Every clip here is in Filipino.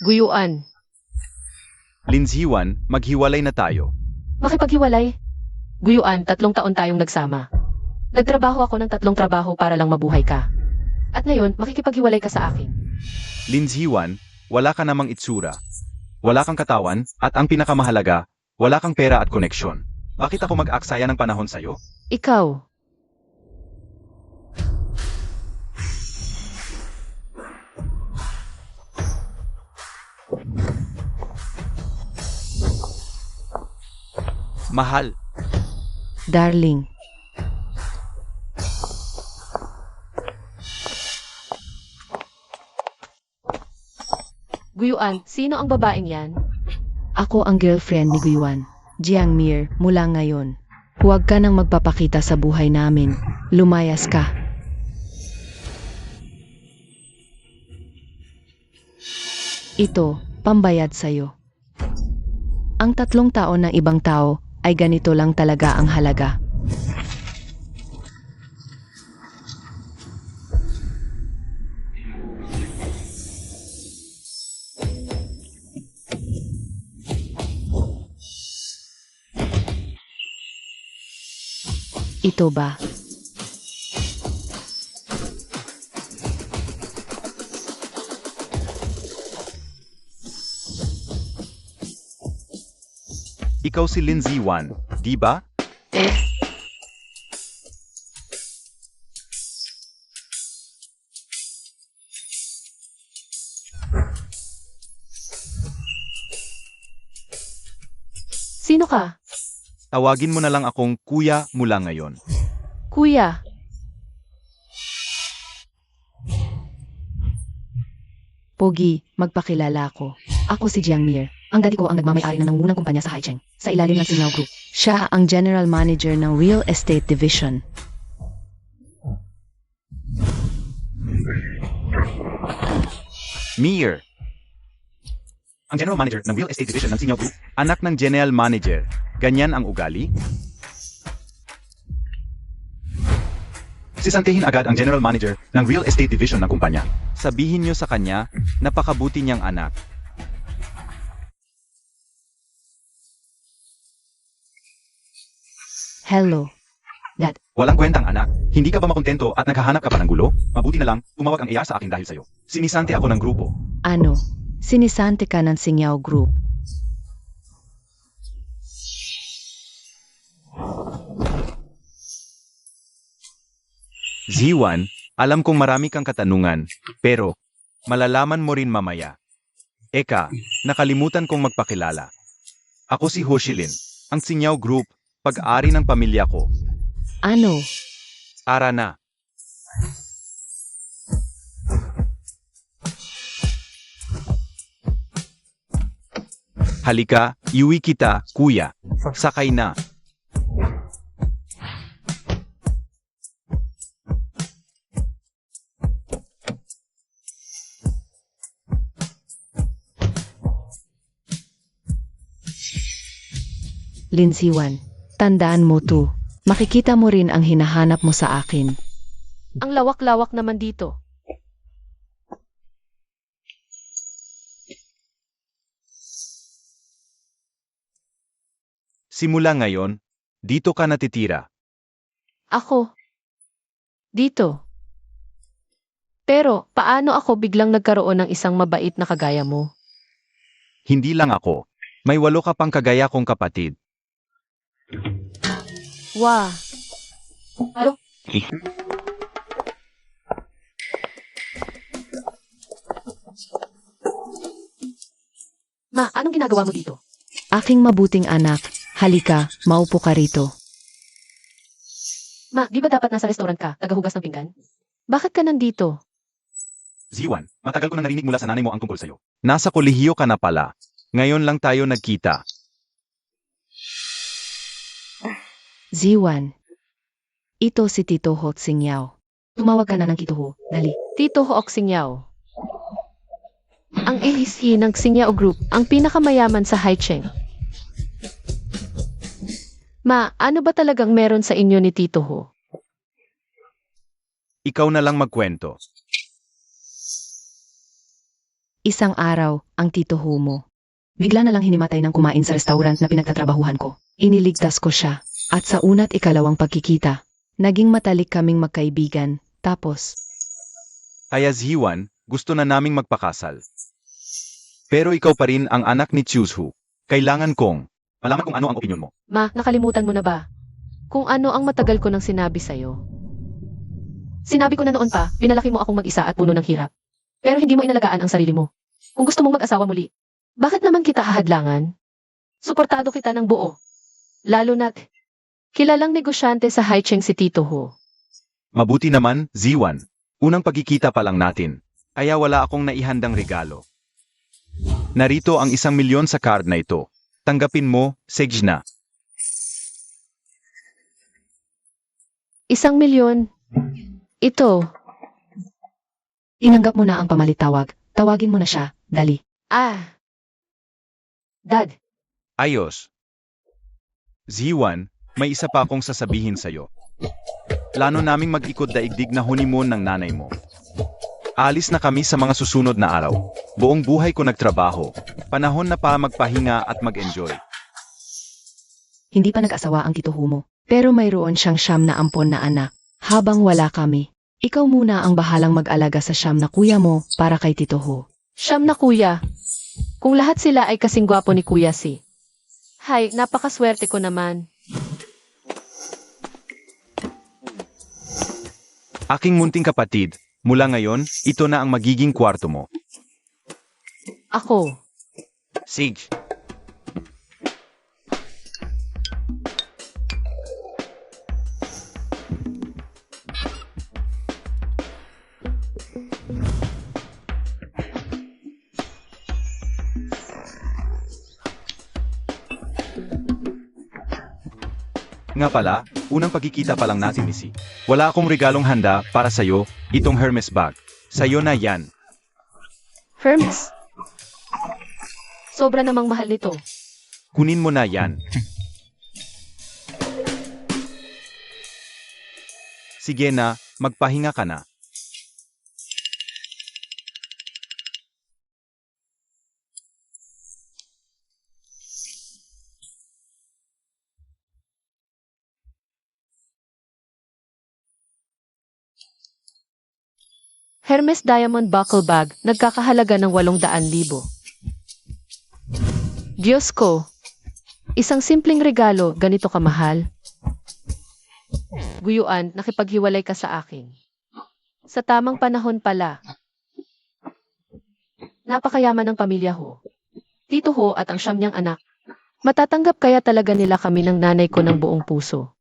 Guyuan. Linziwan, maghiwalay na tayo. Makipaghiwalay? Guyuan, 3 taon tayong nagsama. Nagtrabaho ako ng 3 trabaho para lang mabuhay ka. At ngayon, makikipaghiwalay ka sa akin. Linziwan, wala ka namang itsura. Wala kang katawan, at ang pinakamahalaga, wala kang pera at koneksyon. Bakit ako mag-aksaya ng panahon sa'yo? Ikaw. Mahal. Darling. Guyuan, sino ang babaeng yan? Ako ang girlfriend ni Guyuan, Jiang Mir, mula ngayon. Huwag ka nang magpapakita sa buhay namin. Lumayas ka. Ito, pambayad sa'yo. Ang 3 taon ng ibang tao ay ganito lang talaga ang halaga. Ito ba? Ikaw si Linziwan, di ba? Sino ka? Tawagin mo na lang akong kuya mula ngayon. Kuya. Pogi, magpakilala ako. Ako si Jiang Mir. Ang daddy ko ang nagmamay-ari ng nangungunang kumpanya sa Haicheng, sa ilalim ng Singaw Group. Siya ang General Manager ng Real Estate Division. Mir. Ang General Manager ng Real Estate Division ng Singaw Group, anak ng General Manager. Ganyan ang ugali? Sisantihin agad ang General Manager ng Real Estate Division ng kumpanya. Sabihin niyo sa kanya, napakabuti niyang anak. Hello. Dad. Walang kwentang anak. Hindi ka ba makontento at naghahanap ka pa ng gulo? Mabuti na lang, tumawag ang iya sa akin dahil sa'yo. Sinisante ako ng grupo. Ano? Sinisante ka ng Singaw Group. Ziwan, alam kong marami kang katanungan, pero malalaman mo rin mamaya. Eka, nakalimutan kong magpakilala. Ako si Hoshilin, ang Singaw Group, pag-ari ng pamilya ko. Ano? Ara na. Halika, iuwi kita, kuya. Sakay na. Linziwan, tandaan mo to. Makikita mo rin ang hinahanap mo sa akin. Ang lawak-lawak naman dito. Simula ngayon, dito ka natitira. Ako. Dito. Pero, paano ako biglang nagkaroon ng isang mabait na kagaya mo? Hindi lang ako. May 8 ka pang kagaya kong kapatid. Wah. Ano? Ma, anong ginagawa mo dito? Aking mabuting anak, halika, maupo ka rito. Ma, di ba dapat nasa restaurant ka, tagahugas ng pinggan? Bakit ka nandito? Ziwan, matagal ko na narinig mula sa nanay mo ang tungkol sa'yo. Nasa kolehiyo ka na pala. Ngayon lang tayo nagkita. Ziwan. Ito si Tito Ho Singaw. Tumawag ka na ng Tito Ho, dali. Tito Ho Singaw. Ang AEC ng Singaw Group, ang pinakamayaman sa Haicheng. Ma, ano ba talagang meron sa inyo ni Tito Ho? Ikaw na lang magkwento. Isang araw, ang Tito Ho mo. Bigla na lang hinimatay ng kumain sa restaurant na pinagtatrabahuhan ko. Iniligtas ko siya. At sa una't ikalawang pagkikita, naging matalik kaming magkaibigan. Tapos, Kaya Ziwan, gusto na naming magpakasal. Pero ikaw pa rin ang anak ni Chuzhu. Kailangan kong malaman kung ano ang opinyon mo. Ma, nakalimutan mo na ba? Kung ano ang matagal ko nang sinabi sa'yo. Sinabi ko na noon pa, pinalaki mo akong mag-isa at puno ng hirap. Pero hindi mo inalagaan ang sarili mo. Kung gusto mong mag-asawa muli, bakit naman kita hahadlangan? Suportado kita ng buo. Lalo na't kilalang negosyante sa Haicheng si Tito Ho. Mabuti naman, Ziwan. Unang pagkikita pa lang natin. Kaya wala akong naihandang regalo. Narito ang 1,000,000 sa card na ito. Tanggapin mo, Sejna. 1,000,000. Ito. tinanggap mo na ang pamalitawag. Tawagin mo na siya, dali. Dad, Ayos. Ziwan, may isa pa akong sasabihin sa'yo. Plano naming mag-ikot daigdig na honeymoon ng nanay mo. Alis na kami sa mga susunod na araw. Buong buhay ko nagtrabaho. Panahon na pa magpahinga at mag-enjoy. Hindi pa nag-asawa ang Tito Ho mo. Pero mayroon siyang siyam na ampon na anak. Habang wala kami, ikaw muna ang bahalang mag-alaga sa siyam na kuya mo para kay Tito Ho. siyam na kuya. Kung lahat sila ay kasing gwapo ni Kuya Si. Hay, napakaswerte ko naman. Aking munting kapatid, mula ngayon, ito na ang magiging kwarto mo. Ako. Sige. Nga pala, unang pagkikita pa lang natin ni Si. Wala akong regalong handa para sa'yo, itong Hermes bag. Sa'yo na yan. Hermes. Sobra namang mahal nito. Kunin mo na yan. Sige na, magpahinga ka na. Hermes Diamond Buckle Bag, nagkakahalaga ng 800,000. Diyos ko, isang simpleng regalo, ganito kamahal. Guyuan, nakipaghiwalay ka sa akin. Sa tamang panahon pala. Napakayaman ng pamilya Ho. Tito Ho at ang siyam niyang anak. Matatanggap kaya talaga nila kami ng nanay ko ng buong puso.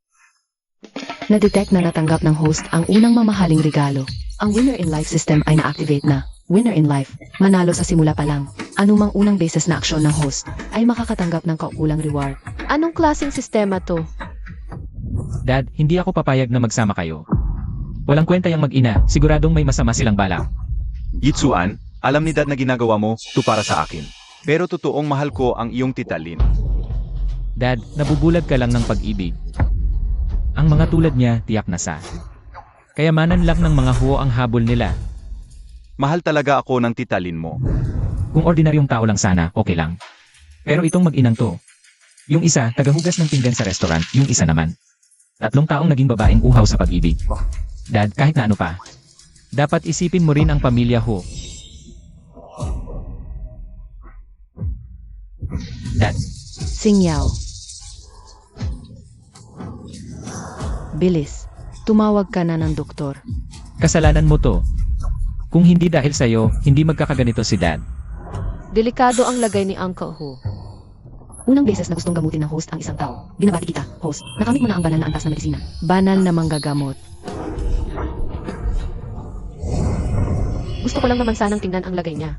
Na-detect na natanggap ng host ang unang mamahaling regalo. Ang Winner in Life system ay na-activate na. Winner in Life, manalo sa simula pa lang. Anumang unang beses na aksyon ng host ay makakatanggap ng kaukulang reward. Anong klaseng sistema to? Dad, hindi ako papayag na magsama kayo. Walang kwenta yung mag-ina, siguradong may masama silang balak. Yitsuan, alam ni Dad na ginagawa mo, to para sa akin. Pero totoong mahal ko ang iyong titalin. Dad, nabubulag ka lang ng pag-ibig. Ang mga tulad niya, tiyak na sa. Kayamanan lang ng mga huo ang habol nila. Mahal talaga ako ng titalin mo. Kung ordinaryong tao lang sana, okay lang. Pero itong mag-inang to. Yung isa, tagahugas ng pinggan sa restaurant, yung isa naman. 3 taong naging babaeng uhaw sa pag-ibig. Dad, kahit na ano pa. Dapat isipin mo rin ang pamilya ho. Dad, Singyao. Bilis, tumawag ka na ng doktor. kasalanan mo to. Kung hindi dahil sa'yo, hindi magkakaganito si Dad. Delikado ang lagay ni Uncle Ho. Unang beses na gustong gamutin ng host ang isang tao. Binabati kita, host. Nakamit mo na ang banal na antas na medisina. Banal na manggagamot. Gusto ko lang naman sanang tingnan ang lagay niya.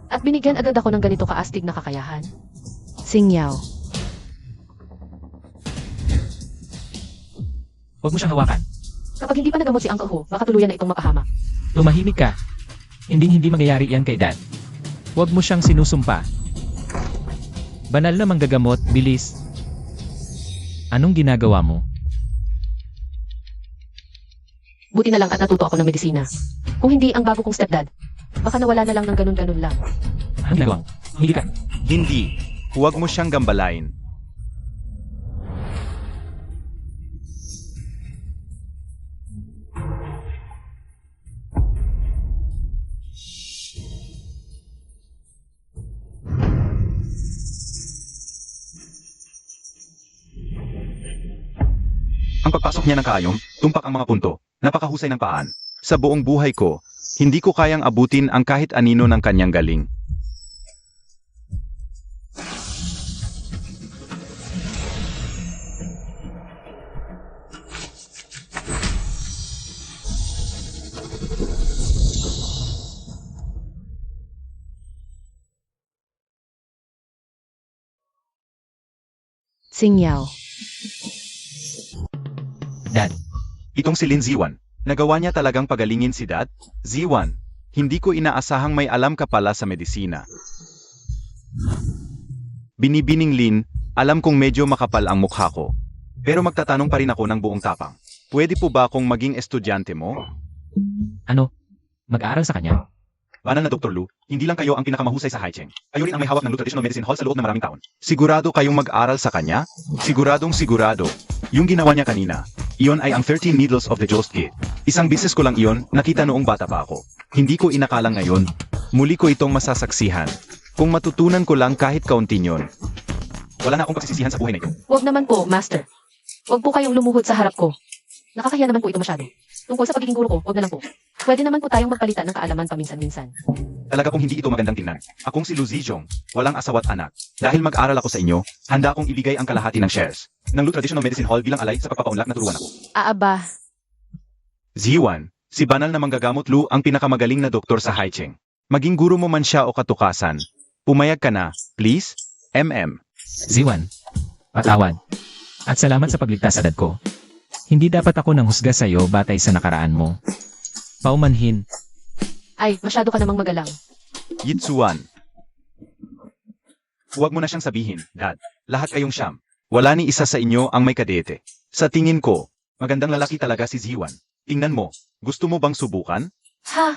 At binigyan agad ako ng ganito kaastig na kakayahan. Singyao. Huwag mo siyang hawakan. Kapag hindi pa nagamot si Uncle Ho, baka tuluyan na itong mapahamak. Tumahimik ka. Hindi mangyayari yan kay Dad. Huwag mo siyang sinusumpa. Banal na manggagamot, bilis. Anong ginagawa mo? Buti na lang at natuto ako ng medisina. Kung hindi ang bago kong stepdad, Baka nawala na lang ng ganun-ganun lang. Anong ginagawa mo? Hindi ka. Hindi. Huwag mo siyang gambalain. Ang pagpasok niya ng kaayong, tumpak ang mga punto, napakahusay ng paan. Sa buong buhay ko, hindi ko kayang abutin ang kahit anino ng kanyang galing. Singyaw. Dad, Itong si Lin Ziwan, nagawa niya talagang pagalingin si Dad? Ziwan, hindi ko inaasahang may alam ka pala sa medisina. Binibining Lin, alam kong medyo makapal ang mukha ko. Pero magtatanong pa rin ako ng buong tapang. Pwede po ba akong maging estudyante mo? ano? Mag-aaral sa kanya? Banal na Dr. Lu, hindi lang kayo ang pinakamahusay sa Haicheng. Kayo rin ang may hawak ng Lu Traditional Medicine Hall sa loob ng maraming taon. Sigurado kayong mag-aral sa kanya? Siguradong sigurado. Yung ginawa niya kanina, iyon ay ang 13 Needles of the Jost Gate. Isang business ko lang iyon, nakita noong bata pa ako. Hindi ko inakalang ngayon. Muli ko itong masasaksihan. Kung matutunan ko lang kahit kaunti yon, wala na akong pagsisisihan sa buhay na ito. Huwag naman po, Master. Huwag po kayong lumuhod sa harap ko. Nakakahiya naman po ito masyado. Tungkol sa pagiging guro ko, huwag na lang po. Pwede naman po tayong magpalitan ng kaalaman paminsan-minsan. Talaga pong hindi ito magandang tingnan. Akong si Lu Zijong, walang asawa't anak. Dahil mag-aral ako sa inyo, handa akong ibigay ang kalahati ng shares ng Lu Traditional Medicine Hall bilang alay sa pagpapaunlak na turuan ako. Aaba, Ziwan, si banal na manggagamot Lu ang pinakamagaling na doktor sa Haicheng. Maging guro mo man siya o katukasan. Pumayag ka na, please? MM. Ziwan, patawad. At salamat sa pagligtas sa dad ko. Hindi dapat ako nang husga sa'yo batay sa nakaraan mo. Paumanhin, ay, masyado ka namang magalang. Yitsuan. Huwag mo na siyang sabihin, Dad. Lahat kayong siyam. Wala ni isa sa inyo ang may kadete. Sa tingin ko, magandang lalaki talaga si Ziwan. Tingnan mo, gusto mo bang subukan? Ha?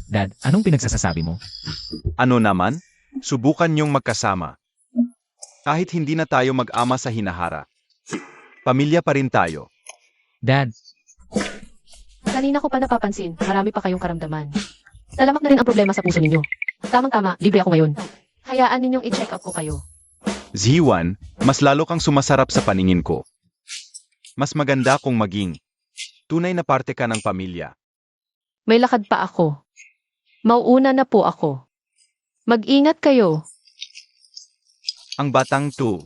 Dad, anong pinagsasasabi mo? Ano naman? Subukan niyong magkasama. Kahit hindi na tayo mag-ama sa hinahara. Pamilya pa rin tayo. Dad, Kanina ko pa napapansin, marami pa kayong karamdaman. Talamak na rin ang problema sa puso ninyo. Tamang-tama, libre ako ngayon. Hayaan ninyong i-check up ko kayo. Ziwan, mas lalo kang sumasarap sa paningin ko. Mas maganda kung maging tunay na parte ka ng pamilya. May lakad pa ako. Mauuna na po ako. Mag-ingat kayo. Ang batang to.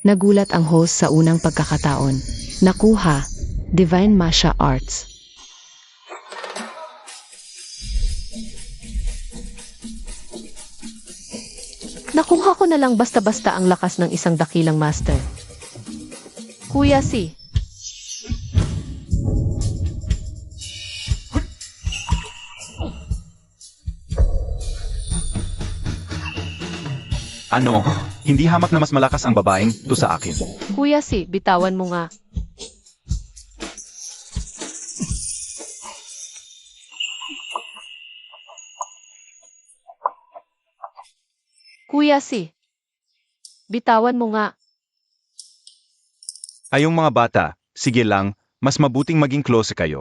Nagulat ang host sa unang pagkakataon. Nakuha, Divine Masha Arts. Nakuha ko na lang basta-basta ang lakas ng isang dakilang master. Kuya si. Ano? Hindi hamak na mas malakas ang babaeng to sa akin. Kuya si, bitawan mo nga. Kuya si. Bitawan mo nga. Ayong mga bata, sige lang, mas mabuting maging close kayo.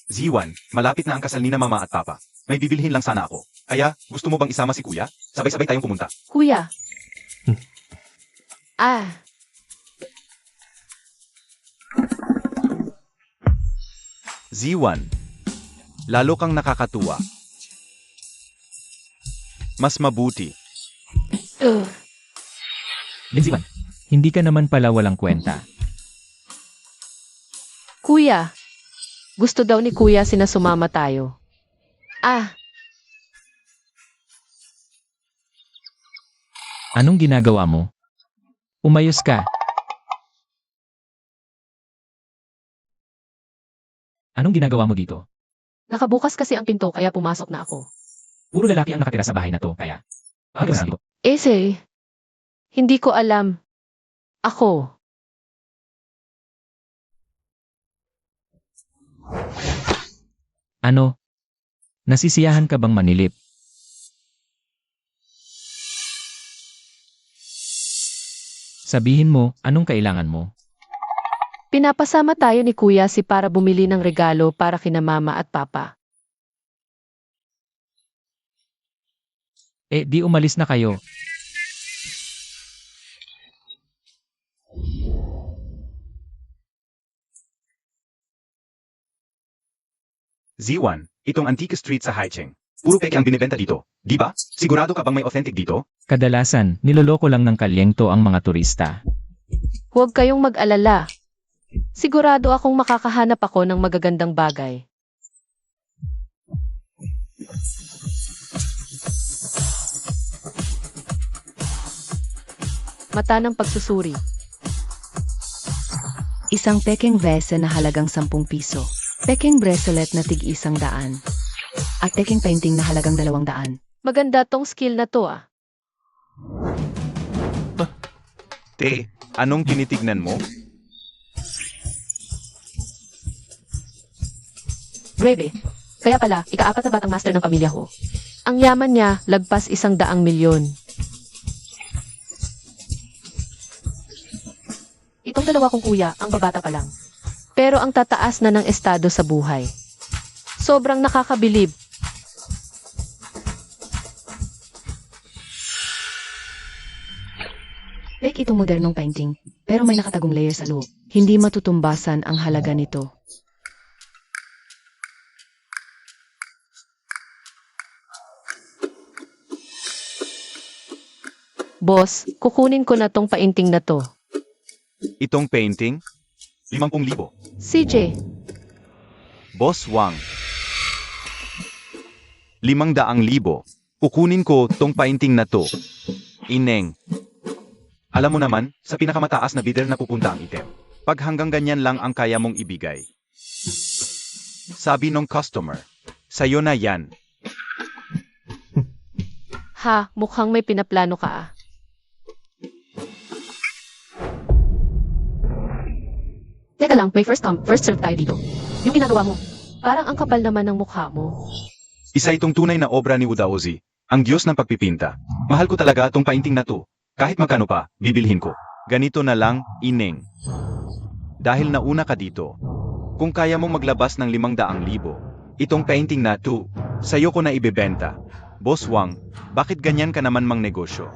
Ziwan, malapit na ang kasal ni na mama at papa. May bibilhin lang sana ako. Kaya, gusto mo bang isama si kuya? Sabay-sabay tayong pumunta. Kuya. Ah, Ziwan, lalo kang nakakatuwa. Mas mabuti. Linziwan, hindi ka naman pala walang kwenta. kuya. Gusto daw ni kuya sinasumama tayo. Ah, Anong ginagawa mo? Umayos ka. Anong ginagawa mo dito? Nakabukas kasi ang pinto kaya pumasok na ako. Puro lalaki ang nakatira sa bahay na to, kaya... Agresibo. Ese, hindi ko alam. Ako. Ano? Nasisiyahan ka bang manilip? Sabihin mo, anong kailangan mo? Pinapasama tayo ni Kuya si para bumili ng regalo para kina mama at papa. Di umalis na kayo. Z1, itong Antique Street sa Haicheng. Puro peke ang binibenta dito, di ba? Sigurado ka bang may authentic dito? Kadalasan, niloloko lang ng kalyengto ang mga turista. Huwag kayong mag-alala. Sigurado akong makakahanap ako ng magagandang bagay. Mata ng pagsusuri. Isang peking vase na halagang 10 piso. Peking bracelet na tig 100. At peking painting na halagang 200. Maganda tong skill na to ah. Te, anong tinitignan mo? Breve. Kaya pala, ika-4 na batang master ng pamilya ko. Ang yaman niya, lagpas 100 milyon. Itong dalawa kong kuya, ang babata pa lang. Pero ang tataas na ng estado sa buhay. Sobrang nakakabilib. Fake itong modernong painting, pero may nakatagong layer sa loob. Hindi matutumbasan ang halaga nito. Boss, kukunin ko na tong painting na to. Itong painting? 50,000. CJ, Boss Wang. 500,000. Kukunin ko tong painting na to. Ineng. Alam mo naman, sa pinakamataas na bidder na pupunta ang item. Pag hanggang ganyan lang ang kaya mong ibigay. Sabi nung customer, sayo na yan. ha, mukhang may pinaplano ka ah. Teka lang, may first come, first serve tayo dito. Yung ginagawa mo, parang ang kapal naman ng mukha mo. Isa itong tunay na obra ni Udaozi, ang Diyos ng pagpipinta. Mahal ko talaga tong painting na to. Kahit magkano pa, bibilhin ko. Ganito na lang, Ineng. Dahil nauna ka dito, kung kaya mong maglabas ng 500,000, itong painting na to, sa'yo ko na ibebenta. Boss Wang, bakit ganyan ka naman mang negosyo?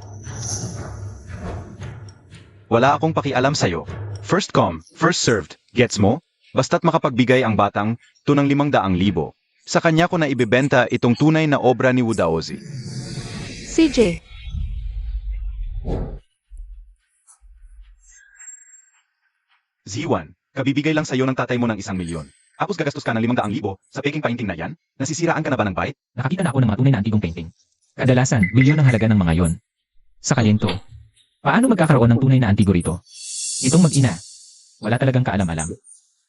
Wala akong pakialam sa'yo. First come, first served. Gets mo? Basta't makapagbigay ang batang to ng 500,000. Sa kanya ko na ibebenta itong tunay na obra ni Udaozi. CJ, Z1, kabibigay lang sa'yo ng tatay mo ng 1,000,000. Tapos gagastos ka ng 500,000 sa peking painting na yan? Nasisiraan ka na ba ng bait? Nakakita na ako ng mga tunay na antigong painting. Kadalasan, milyon ang halaga ng mga yon. Sa kalyento, paano magkakaroon ng tunay na antigo rito? Itong mag-ina, wala talagang kaalam-alam.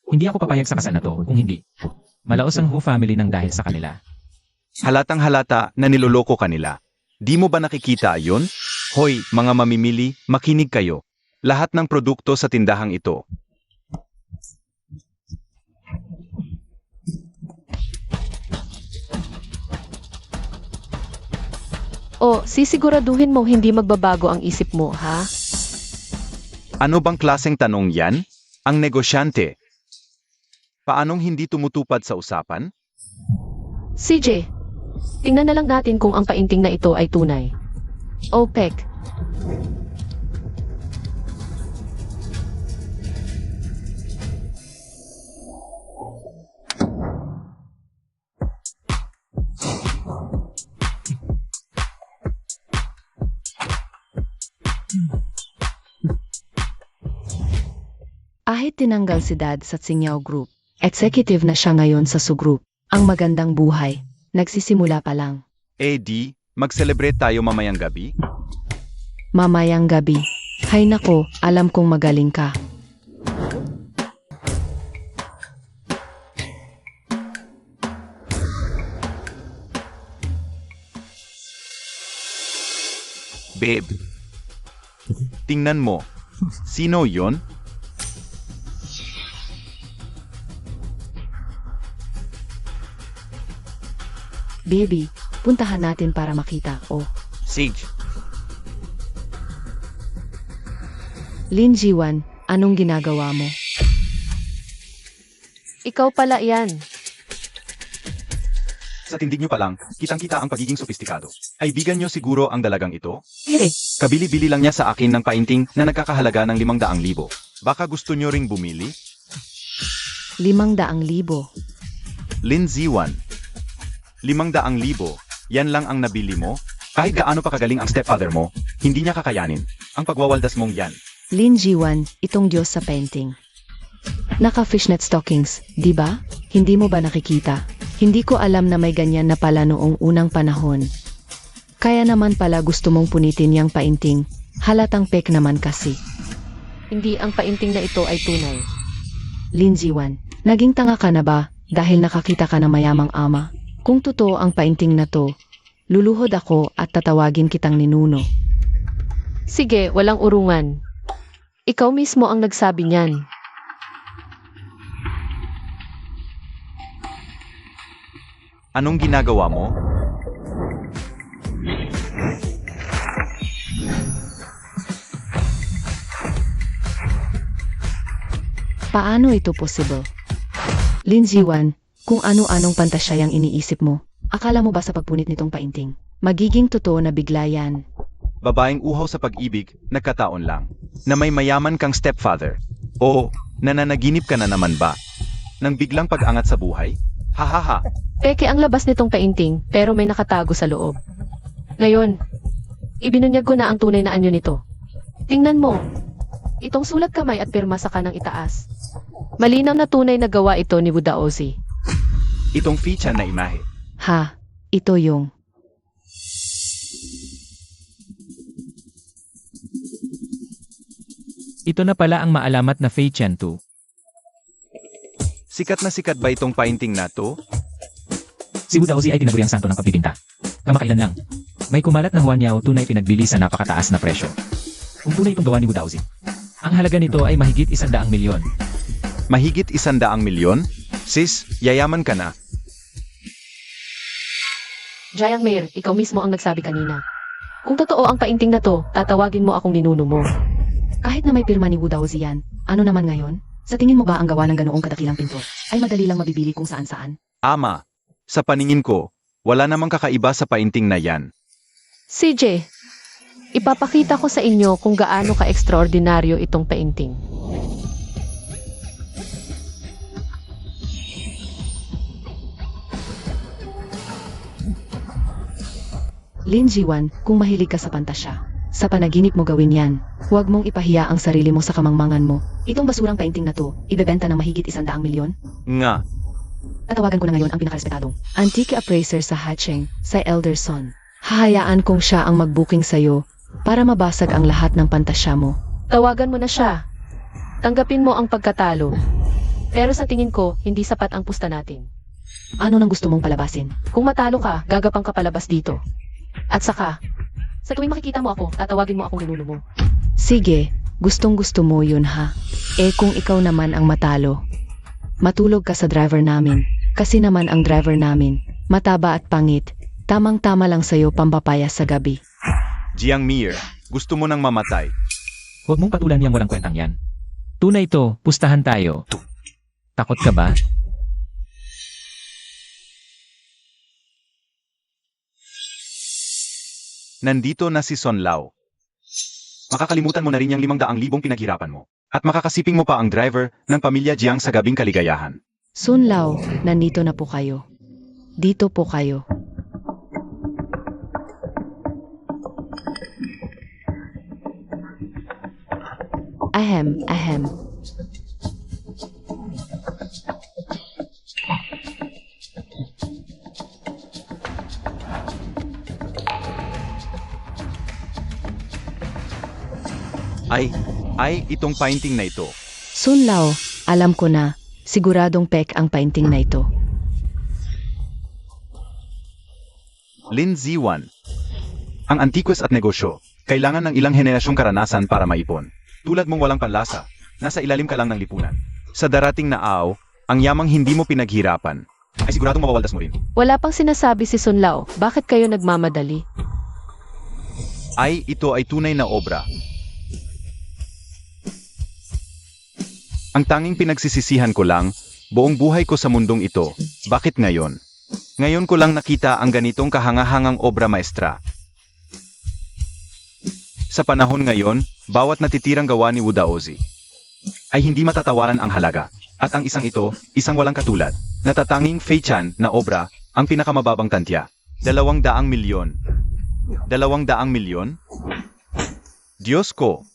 Hindi ako papayag sa kasal na to, kung hindi. Malaos ang Hu family ng dahil sa kanila. Halatang halata na niloloko kanila. Di mo ba nakikita yon? Hoy, mga mamimili, makinig kayo. Lahat ng produkto sa tindahang ito. o sisiguraduhin mo hindi magbabago ang isip mo, ha? Ano bang klaseng tanong yan? Ang negosyante. Paanong hindi tumutupad sa usapan? CJ, tingnan na lang natin kung ang painting na ito ay tunay. OPEC. Ahit tinanggal si Dad sa Tsingyao Group. Executive na siya ngayon sa Su Group. Ang magandang buhay. Nagsisimula pa lang. Di, mag-celebrate tayo mamayang gabi? Mamayang gabi. Hay nako, alam kong magaling ka. Babe. Tingnan mo. Sino yon? Baby, puntahan natin para makita. Oh, Sage. Lin Jiwan, anong ginagawa mo? Ikaw pala yan. Sa tindig nyo pa lang, kitang-kita ang pagiging sopistikado. Kaibigan nyo siguro ang dalagang ito? Hindi. Kabili-bili lang niya sa akin ng painting na nagkakahalaga ng 500,000. Baka gusto nyo ring bumili? 500,000. Lin Ziwan. 500,000. Yan lang ang nabili mo? Kahit gaano pa kagaling ang stepfather mo, hindi niya kakayanin. Ang pagwawaldas mong yan. Lin Jiwan, itong Diyos sa painting. Naka-fishnet stockings, di ba? Hindi mo ba nakikita? Hindi ko alam na may ganyan na pala noong unang panahon. Kaya naman pala gusto mong punitin yang painting. Halatang pek naman kasi. Hindi ang painting na ito ay tunay. Lin Jiwan, naging tanga ka na ba dahil nakakita ka ng mayamang ama? Kung totoo ang painting na to, luluhod ako at tatawagin kitang ninuno. Sige, walang urungan. Ikaw mismo ang nagsabi niyan. Anong ginagawa mo? Paano ito possible? Lin Jiwan, kung ano-anong pantasya yung iniisip mo, akala mo ba sa pagpunit nitong painting, magiging totoo na bigla yan? Babaeng uhaw sa pag-ibig, nagkataon lang. Na may mayaman kang stepfather. Oo, nananaginip ka na naman ba? Nang biglang pag-angat sa buhay? Hahaha. Peke ang labas nitong painting, pero may nakatago sa loob. Ngayon, ibinunyag ko na ang tunay na anyo nito. Tingnan mo. Itong sulat kamay at pirma sa kanang itaas. Malinaw na tunay na gawa ito ni Buddha Ozi. Itong feature na imahe. Ha, ito yung... Ito na pala ang maalamat na Fei Chen Tu. Sikat na sikat ba itong painting na to? Si Buddha Ozi ay tinaguri ang santo ng pagpipinta. Kamakailan lang. May kumalat na Huanyao tunay pinagbili sa napakataas na presyo. Kung tunay itong gawa ni Buddha Ozi, ang halaga nito ay mahigit 100 milyon. Mahigit 100 milyon? Sis, yayaman ka na. Jiang Mir, ikaw mismo ang nagsabi kanina. Kung totoo ang painting na to, tatawagin mo akong ninuno mo. Kahit na may pirma ni Buddha Ozi yan, ano naman ngayon? Sa tingin mo ba ang gawa ng ganoong kadakilang pintor ay madali lang mabibili kung saan-saan? Ama, sa paningin ko, wala namang kakaiba sa painting na yan. CJ, ipapakita ko sa inyo kung gaano ka-extraordinaryo itong painting. Lin Jiwan, kung mahilig ka sa pantasya, sa panaginip mo gawin yan. Huwag mong ipahiya ang sarili mo sa kamangmangan mo. Itong basurang painting na to, ibebenta ng mahigit 100 milyon? Nga, Tatawagan ko na ngayon ang pinakarespetadong antique appraiser sa Hatching, sa Elderson. Hahayaan kong siya ang mag-booking sa'yo para mabasag ang lahat ng pantasya mo. Tawagan mo na siya. Tanggapin mo ang pagkatalo. Pero sa tingin ko, hindi sapat ang pusta natin. Ano nang gusto mong palabasin? Kung matalo ka, gagapang ka palabas dito. At saka, sa tuwing makikita mo ako, tatawagin mo akong ninuno mo. Sige, gustong-gusto mo yun ha. Eh kung ikaw naman ang matalo, matulog ka sa driver namin. Kasi naman ang driver namin, mataba at pangit, tamang-tama lang sa'yo pampapaya sa gabi. Jiang Mir, gusto mo nang mamatay. Huwag mong patulan yang walang kwentang yan. Tunay to, pustahan tayo. Takot ka ba? Nandito na si Son Lao. Makakalimutan mo na rin yung 500,000 pinaghirapan mo. At makakasiping mo pa ang driver ng pamilya Jiang sa gabing kaligayahan. Sun Lao, nandito na po kayo. Dito po kayo. Ahem. Ay, itong painting na ito. Sun Lao, alam ko na, siguradong pek ang painting na ito. Lin Ziwan. Ang antiques at negosyo. Kailangan ng ilang henerasyong karanasan para maipon. Tulad mong walang panlasa, nasa ilalim ka lang ng lipunan. Sa darating na araw, ang yamang hindi mo pinaghirapan, ay siguradong mawawaldas mo rin. Wala pang sinasabi si Sun Lao. Bakit kayo nagmamadali? Ito ay tunay na obra. Ang tanging pinagsisisihan ko lang, buong buhay ko sa mundong ito, bakit ngayon? Ngayon ko lang nakita ang ganitong kahangahangang obra maestra. Sa panahon ngayon, bawat natitirang gawa ni Wu Daozi ay hindi matatawaran ang halaga. At ang isang ito, isang walang katulad, natatanging Fei Chan na obra, ang pinakamababang tantya. 200 milyon. 200 milyon? Diyos ko!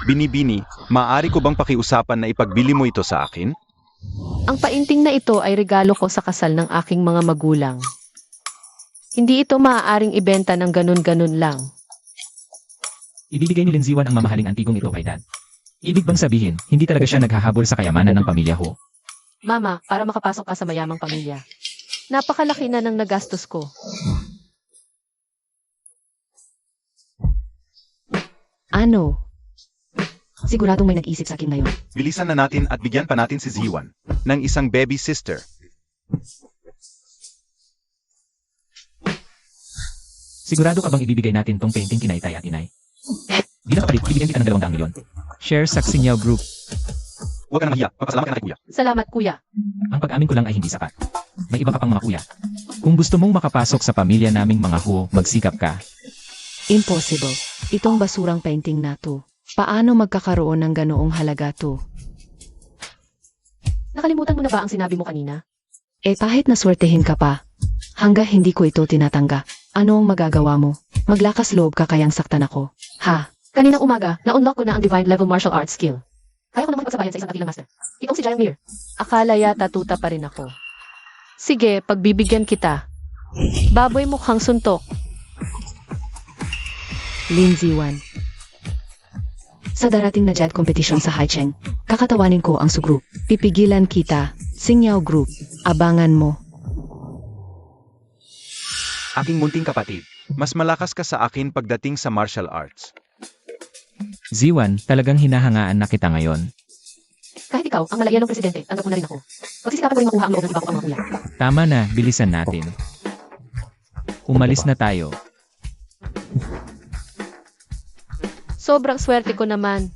Binibini, maaari ko bang pakiusapan na ipagbili mo ito sa akin? Ang painting na ito ay regalo ko sa kasal ng aking mga magulang. Hindi ito maaaring ibenta ng ganun-ganun lang. Ibibigay ni Linziwan ang mamahaling antigong ito kay Dad. Ibig bang sabihin, hindi talaga siya naghahabol sa kayamanan ng pamilya Ho? Mama, para makapasok ka sa mayamang pamilya. Napakalaki na ng nagastos ko. Ano? Siguradong may nag-isip sa akin ngayon. Bilisan na natin at bigyan pa natin si Ziwan ng isang baby sister. Sigurado ka bang ibibigay natin tong painting kina Itay at Inay? Bilang kapalit, bibigyan kita ng 200 milyon. Share sa Xingyo Group. Huwag ka na mahiya, papasalamat ka na kay kuya. Salamat, kuya. Ang pag-amin ko lang ay hindi sapat. May iba ka pang mga kuya. Kung gusto mong makapasok sa pamilya naming mga Ho, magsikap ka. Impossible. Itong basurang painting na to. Paano magkakaroon ng ganoong halaga to? Nakalimutan mo na ba ang sinabi mo kanina? Kahit naswertehin ka pa, hanggang hindi ko ito tinatangga. Ano ang magagawa mo? Maglakas loob ka kayang saktan ako. Ha? Kaninang umaga, na-unlock ko na ang Divine Level Martial Arts skill. Kaya ko namang pagsabayan sa isang dakilang master. Itong si Giant Mir. Akala yata tuta pa rin ako. Sige, pagbibigyan kita. Baboy mukhang suntok. Linziwan. Sa darating na jet competition sa Haicheng, kakatawanin ko ang Su Group. Pipigilan kita, Xingyo Group. Abangan mo. Aking munting kapatid, mas malakas ka sa akin pagdating sa martial arts. Ziwan, talagang hinahangaan na kita ngayon. Kahit ikaw, ang malayalong presidente, tanggap mo na rin ako. Magsisikapan ko rin makuha ang loob ng iba ko ang mga kuya. Tama na, bilisan natin. Umalis na tayo. Sobrang swerte ko naman.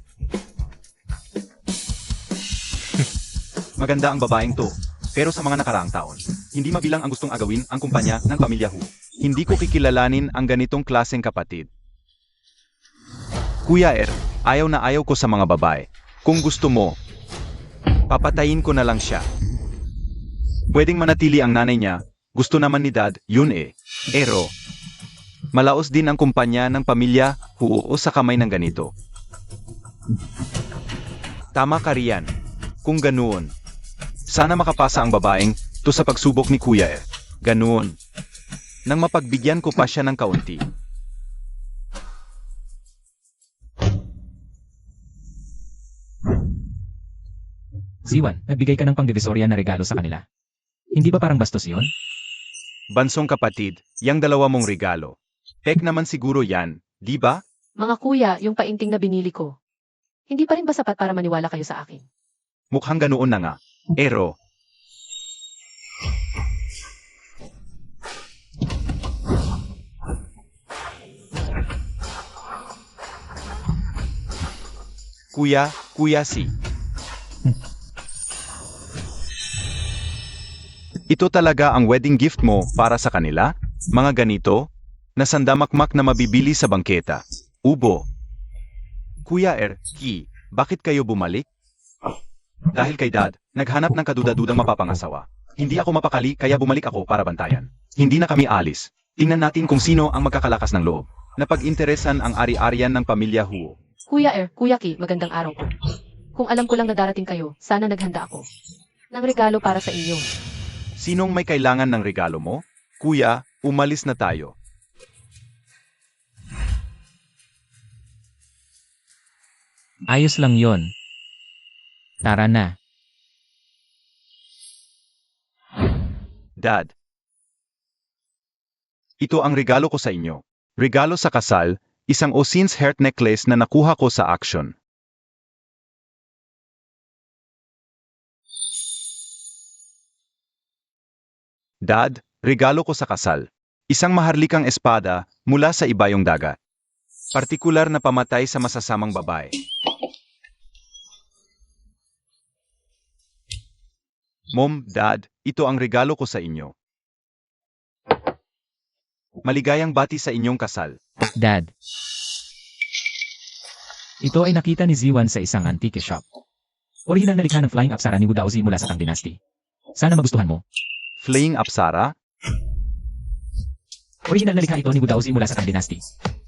Maganda ang babaeng to, pero sa mga nakaraang taon, hindi mabilang ang gustong agawin ang kumpanya ng pamilya Hu. Hindi ko kikilalanin ang ganitong klaseng kapatid. Kuya ayaw na ayaw ko sa mga babae. Kung gusto mo, papatayin ko na lang siya. Pwedeng manatili ang nanay niya, gusto naman ni Dad, yun Pero, malaos din ang kumpanya ng pamilya Hu sa kamay ng ganito. Tama ka riyan. Kung ganoon, sana makapasa ang babaeng to sa pagsubok ni Kuya Ganoon. Nang mapagbigyan ko pa siya ng kaunti. Ziwan, nagbigay ka ng pangdivisorya na regalo sa kanila. Hindi ba parang bastos yun? Bansong kapatid, yang dalawa mong regalo. Pek naman siguro yan, di ba? Mga kuya, yung painting na binili ko. Hindi pa rin ba sapat para maniwala kayo sa akin? Mukhang ganoon na nga. Pero, Kuya si. Ito talaga ang wedding gift mo para sa kanila? Mga ganito? Na sandamakmak na mabibili sa bangketa. Ubo. Kuya bakit kayo bumalik? Dahil kay Dad, naghanap ng kaduda-dudang mapapangasawa. Hindi ako mapakali kaya bumalik ako para bantayan. Hindi na kami alis. Tingnan natin kung sino ang magkakalakas ng loob. Napag-interesan ang ari-arian ng pamilya Hu. Kuya Ki, magandang araw po. Kung alam ko lang na darating kayo, sana naghanda ako ng regalo para sa inyo. Sinong may kailangan ng regalo mo? Kuya, umalis na tayo. Ayos lang yon. Tara na. Dad. Ito ang regalo ko sa inyo. Regalo sa kasal, isang Osiris heart necklace na nakuha ko sa action. Dad, regalo ko sa kasal. Isang maharlikang espada mula sa ibayong dagat. Partikular na pamatay sa masasamang babae. Mom, Dad, ito ang regalo ko sa inyo. Maligayang bati sa inyong kasal. Dad. Ito ay nakita ni Ziwan sa isang antique shop. Orihinal na likha ng Flying Apsara ni Wudauzi mula sa Tang Dynasty. Sana magustuhan mo. Fleeing Apsara? Orihinal na likha ito ni Wudauzi mula sa Tang Dynasty.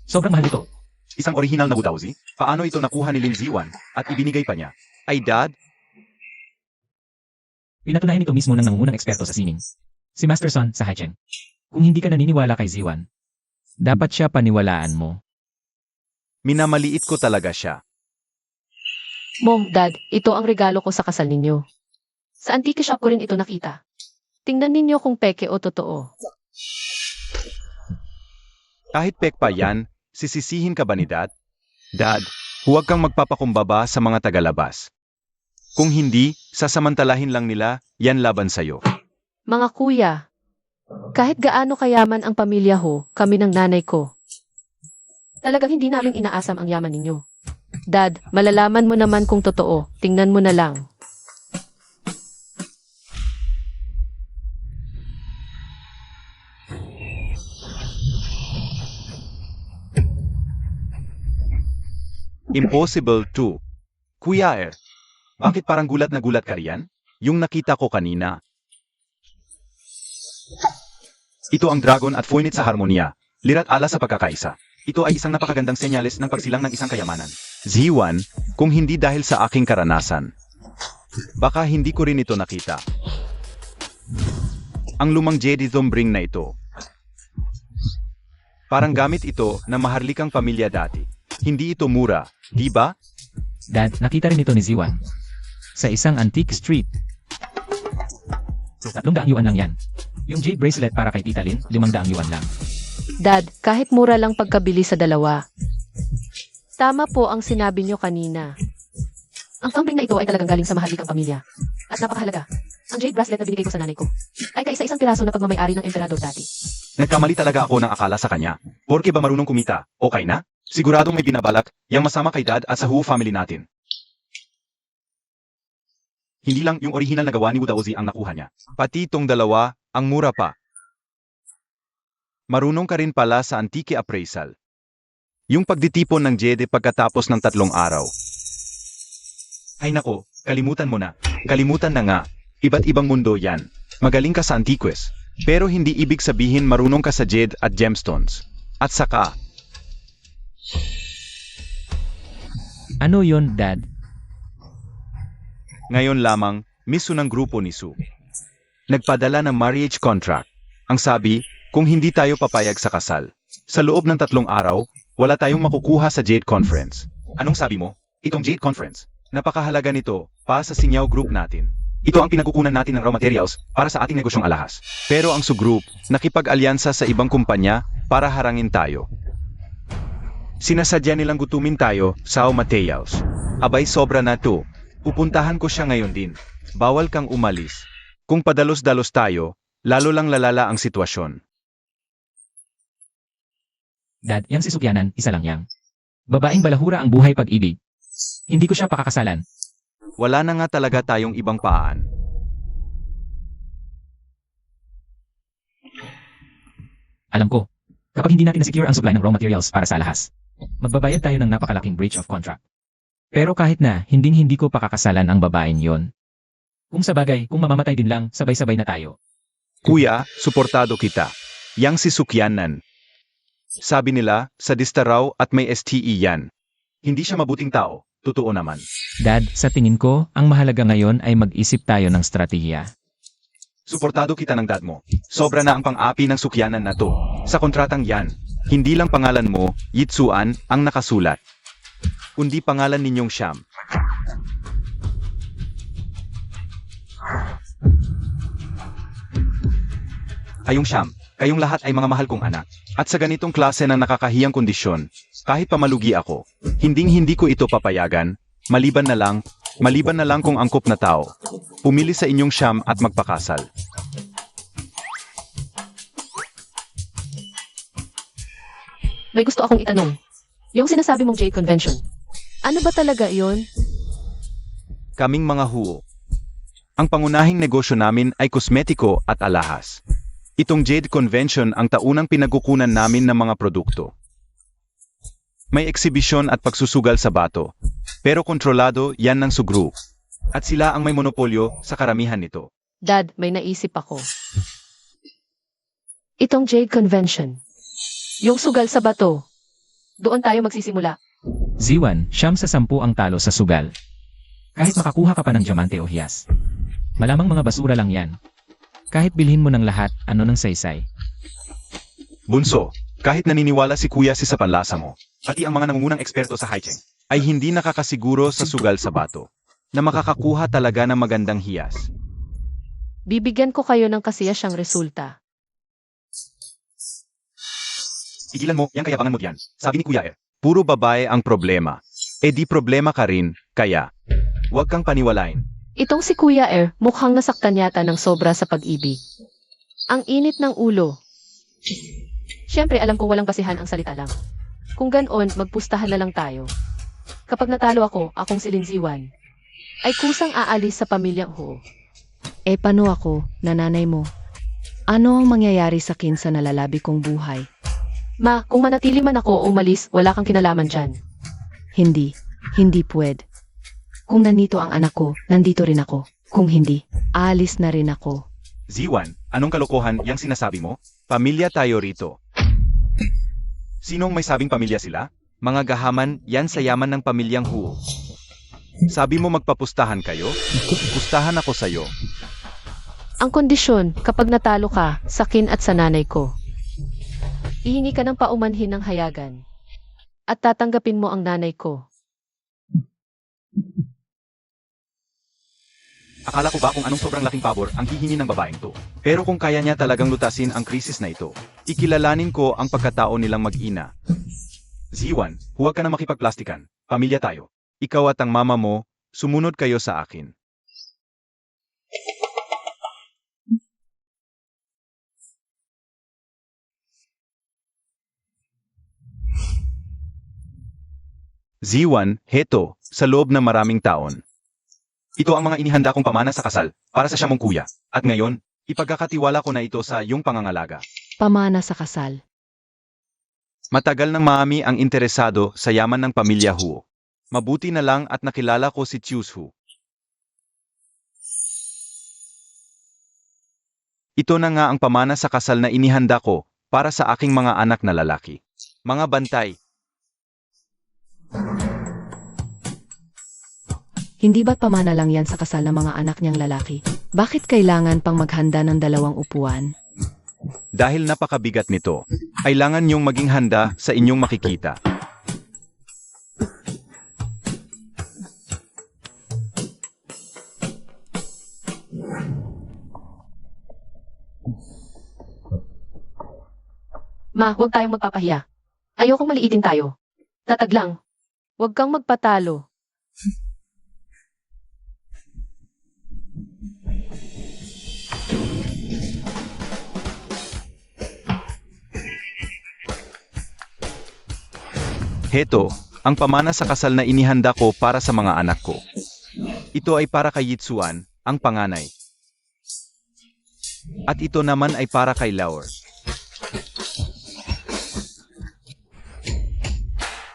Sobrang mahal ito. Isang orihinal na Wudauzi? Paano ito nakuha ni Lin Ziwan at ibinigay pa niya? Ay Dad, Pinatunayan ito mismo ng nangungunang eksperto sa sining. Si Master Son sa Haicheng. Kung hindi ka naniniwala kay Ziwan, dapat siya paniwalaan mo. minamaliit ko talaga siya. Mom, Dad, ito ang regalo ko sa kasal ninyo. Sa antique shop ko rin ito nakita. Tingnan ninyo kung peke o totoo. Kahit pekpa yan, sisisihin ka ba ni Dad? Dad, huwag kang magpapakumbaba sa mga tagalabas. Kung hindi, sasamantalahin lang nila, yan laban sa'yo. Mga kuya, kahit gaano kayaman ang pamilya ho, kami ng nanay ko. Talagang hindi namin inaasam ang yaman ninyo. Dad, malalaman mo naman kung totoo. Tingnan mo na lang. Impossible to. Kuya bakit parang gulat na gulat ka riyan? Yung nakita ko kanina. Ito ang dragon at Phoenix sa harmonia. Lirat ala sa pagkakaisa. Ito ay isang napakagandang senyales ng pagsilang ng isang kayamanan. Ziwan, kung hindi dahil sa aking karanasan. Baka hindi ko rin ito nakita. Ang lumang Jedi Zombring na ito. Parang gamit ito na maharlikang pamilya dati. Hindi ito mura, di ba? Dad, nakita rin ito ni Ziwan. Sa isang antique street. 300 yuan lang yan. Yung jade bracelet para kay Tita Lin, 500 yuan lang. Dad, kahit mura lang pagkabili sa dalawa. Tama po ang sinabi nyo kanina. Ang tumbling na ito ay talagang galing sa maharlikang pamilya. At napakahalaga. Ang jade bracelet na binigay ko sa nanay ko ay kaisa-isang piraso na pagmamayari ng emperador dati. Nagkamali talaga ako ng akala sa kanya. Porke ba marunong kumita, okay na? Siguradong may binabalak, yang masama kay Dad at sa Hu family natin. Hindi lang yung original na gawa ni Wudauzi ang nakuha niya. Pati itong dalawa, ang mura pa. Marunong ka rin pala sa antique appraisal. Yung pagditipon ng Jedi pagkatapos ng 3 araw. Ay nako, kalimutan mo na. Kalimutan na nga. Iba't ibang mundo yan. Magaling ka sa antiques. Pero hindi ibig sabihin marunong ka sa Jedi at gemstones. At saka, Ano yon, Dad? ngayon lamang, miso ng grupo ni Su. Nagpadala ng marriage contract. Ang sabi, kung hindi tayo papayag sa kasal, sa loob ng 3 araw, wala tayong makukuha sa Jade Conference. Anong sabi mo? Itong Jade Conference. Napakahalaga nito para sa Sinyaw Group natin. Ito ang pinagkukunan natin ng raw materials para sa ating negosyong alahas. Pero ang Su Group, nakipag-alyansa sa ibang kumpanya para harangin tayo. Sinasadya nilang gutumin tayo sa materials. Abay sobra na to. Pupuntahan ko siya ngayon din. Bawal kang umalis. Kung padalos-dalos tayo, lalo lang lalala ang sitwasyon. Dad, yang si Sukyanan, isa lang yang. Babaeng balahura ang buhay pag-ibig. Hindi ko siya pakakasalan. Wala na nga talaga tayong ibang paan. Alam ko, kapag hindi natin na-secure ang supply ng raw materials para sa alahas, magbabayad tayo ng napakalaking breach of contract. Pero kahit na, hindi ko pakakasalan ang babaeng yon. Kung sabagay, kung mamamatay din lang, sabay-sabay na tayo. Kuya, suportado kita. Yang si Sukyanan. Sabi nila, sadista raw at may STE yan. Hindi siya mabuting tao, totoo naman. Dad, sa tingin ko, ang mahalaga ngayon ay mag-isip tayo ng strategiya. Suportado kita ng dad mo. Sobra na ang pang-api ng Sukyanan na to. Sa kontratang yan, hindi lang pangalan mo, Yitsuan, ang nakasulat. Kundi pangalan ninyong Siyam. Kayong Siyam, Kayong lahat ay mga mahal kong anak. At sa ganitong klase ng nakakahiyang kondisyon, kahit pamalugi ako, hindi ko ito papayagan, maliban na lang kung angkop na tao. Pumili sa inyong siyam at magpakasal. May gusto akong itanong. Yung sinasabi mong Jade Convention. Ano ba talaga yon? Kaming mga huo. Ang pangunahing negosyo namin ay kosmetiko at alahas. Itong Jade Convention ang taunang pinagukunan namin ng mga produkto. May eksibisyon at pagsusugal sa bato, pero kontrolado yan ng sugru. At sila ang may monopolyo sa karamihan nito. Dad, may naisip ako. Itong Jade Convention. Yung sugal sa bato. Doon tayo magsisimula. Z1, 9/10 ang talo sa sugal. Kahit makakuha ka pa ng diamante o hiyas. Malamang mga basura lang yan. Kahit bilhin mo ng lahat, ano ng saysay. Bunso, kahit naniniwala si Kuya sa panlasa mo, pati ang mga nangungunang eksperto sa hiking, ay hindi nakakasiguro sa sugal sa bato, na makakakuha talaga ng magandang hiyas. Bibigyan ko kayo ng kasiyasyang resulta. Igilan mo, yang kayabangan mo diyan. Sabi ni Kuya puro babae ang problema. E di problema ka rin, kaya, huwag kang paniwalain. Itong si Kuya mukhang nasaktan yata ng sobra sa pag-ibig. Ang init ng ulo. Siyempre, alam kong walang basihan ang salita lang. Kung ganoon, magpustahan na lang tayo. Kapag natalo ako, akong si Linziwan, ay kusang aalis sa pamilyang Ho. Paano ako, nanay mo? Ano ang mangyayari sa akin sa nalalabi kong buhay? Ma, kung manatili man ako o umalis, wala kang kinalaman dyan. Hindi pwede. Kung nandito ang anak ko, nandito rin ako. Kung hindi, aalis na rin ako. Z1, anong kalokohan yang sinasabi mo? Pamilya tayo rito. Sinong may sabing pamilya sila? Mga gahaman, yan sa yaman ng pamilyang Huo. Sabi mo magpapustahan kayo? Pustahan ako sa'yo. Ang kondisyon, kapag natalo ka, sakin at sa nanay ko. Ihingi ka ng paumanhin ng hayagan. At tatanggapin mo ang nanay ko. Akala ko ba kung anong sobrang laking pabor ang hihingi ng babaeng to. Pero kung kaya niya talagang lutasin ang krisis na ito, ikilalanin ko ang pagkatao nilang mag-ina. Z1, huwag ka na makipagplastikan. Pamilya tayo. Ikaw at ang mama mo, sumunod kayo sa akin. Z1, heto, sa loob ng maraming taon. Ito ang mga inihanda kong pamana sa kasal, para sa siya mong kuya. At ngayon, ipagkakatiwala ko na ito sa iyong pangangalaga. Pamana sa kasal. Matagal nang maami ang interesado sa yaman ng pamilya Huo. Mabuti na lang at nakilala ko si Chius Hu. Ito na nga ang pamana sa kasal na inihanda ko para sa aking mga anak na lalaki. Mga bantay. Hindi ba't pamana lang yan sa kasal ng mga anak niyang lalaki? Bakit kailangan pang maghanda ng 2 upuan? Dahil napakabigat nito, kailangan niyong maging handa sa inyong makikita. Ma, huwag tayong magpapahiya. Ayokong maliitin tayo. Tatag lang. Huwag kang magpatalo. Heto, ang pamana sa kasal na inihanda ko para sa mga anak ko. Ito ay para kay Yitsuan, ang panganay. At ito naman ay para kay Laur.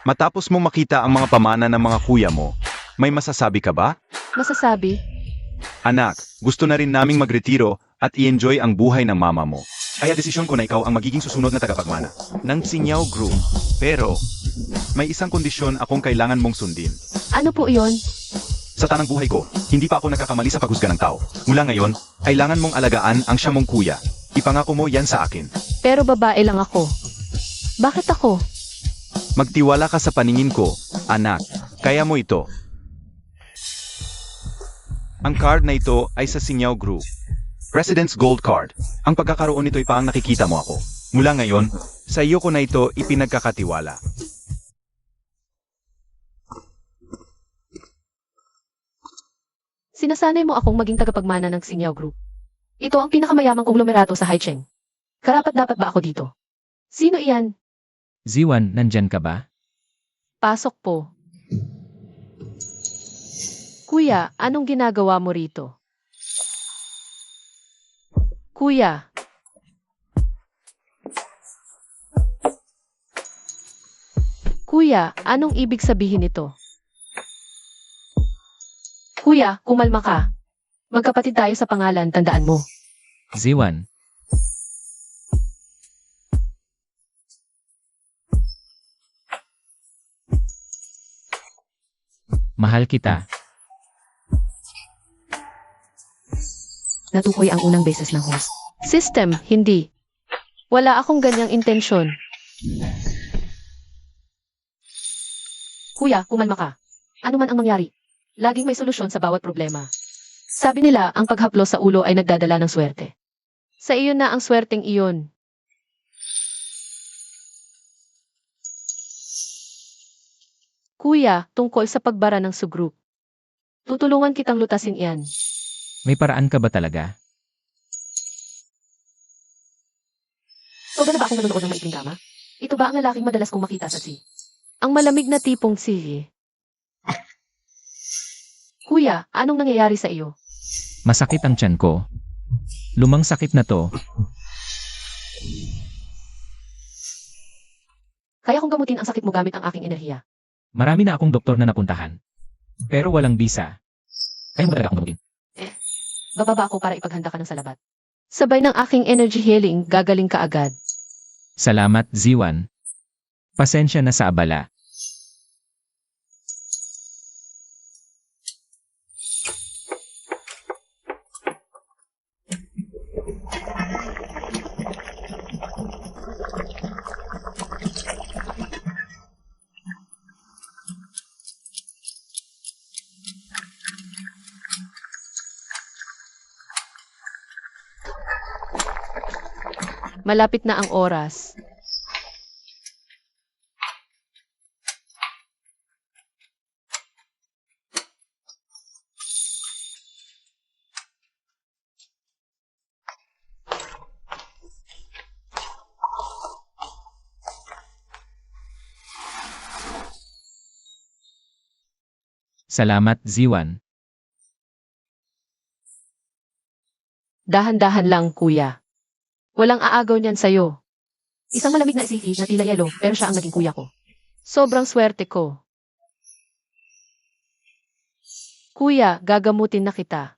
Matapos mo makita ang mga pamana ng mga kuya mo, may masasabi ka ba? Masasabi? Anak, gusto na rin naming magretiro at i-enjoy ang buhay ng mama mo. Kaya desisyon ko na ikaw ang magiging susunod na tagapagmana ng Tsingyao Group. Pero, may isang kondisyon akong kailangan mong sundin. Ano po iyon? Sa tanang buhay ko, hindi pa ako nagkakamali sa paghusga ng tao. Mula ngayon, kailangan mong alagaan ang siya mong kuya. Ipangako mo yan sa akin. Pero babae lang ako. Bakit ako? Magtiwala ka sa paningin ko, anak. Kaya mo ito. Ang card na ito ay sa Tsingyao Group. President's Gold Card. Ang pagkakaroon nito'y paang nakikita mo ako. Mula ngayon, sa iyo ko na ito ipinagkakatiwala. Sinasanay mo akong maging tagapagmana ng Sinyaw Group. Ito ang pinakamayamang konglomerado sa Haicheng. Karapat-dapat ba ako dito? Sino iyan? Ziwan, nandyan ka ba? Pasok po. Kuya, anong ginagawa mo rito? Kuya. Kuya, anong ibig sabihin nito? Kuya, kumalma ka. Magkapatid tayo sa pangalan, tandaan mo. Ziwan. Mahal kita. Natukoy ang unang beses ng host. System, hindi. Wala akong ganyang intensyon. Kuya, kumalma ka. Ano man ang mangyari, laging may solusyon sa bawat problema. Sabi nila, ang paghaplos sa ulo ay nagdadala ng swerte. Sa iyo na ang swerteng iyon. Kuya, tungkol sa pagbara ng sugroup. Tutulungan kitang lutasin iyan. May paraan ka ba talaga? Sobra na ba akong nanonood ng maikling kama? Ito ba ang lalaking madalas kong makita sa si? Ang malamig na tipong si. Kuya, anong nangyayari sa iyo? Masakit ang tiyan ko. Lumang sakit na to. Kaya kong gamutin ang sakit mo gamit ang aking enerhiya. Marami na akong doktor na napuntahan. Pero walang bisa. Kaya mo talaga akong gamutin. Bababa ako para ipaghanda ka ng salabat. Sabay ng aking energy healing, gagaling ka agad. Salamat, Ziwan. Pasensya na sa abala. Malapit na ang oras. Salamat, Ziwan. Dahan-dahan lang, kuya. Walang aagaw niyan sa'yo. Isang malamig na isiki na tila yelo, pero siya ang naging kuya ko. Sobrang swerte ko. Kuya, gagamutin na kita.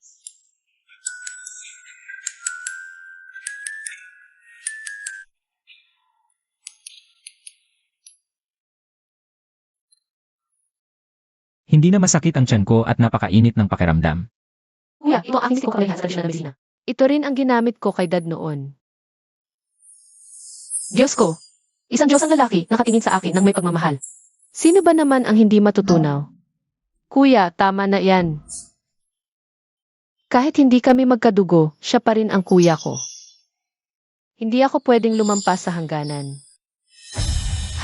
Hindi na masakit ang tiyan ko at napakainit ng pakiramdam. Kuya, ito ang aking sikong kalayhan sa tradisyonal na medisina. Ito rin ang ginamit ko kay dad noon. Diyos ko, isang Diyos ang lalaki nakatingin sa akin ng may pagmamahal. Sino ba naman ang hindi matutunaw? Kuya, tama na yan. Kahit hindi kami magkadugo, siya pa rin ang kuya ko. Hindi ako pwedeng lumampas sa hangganan.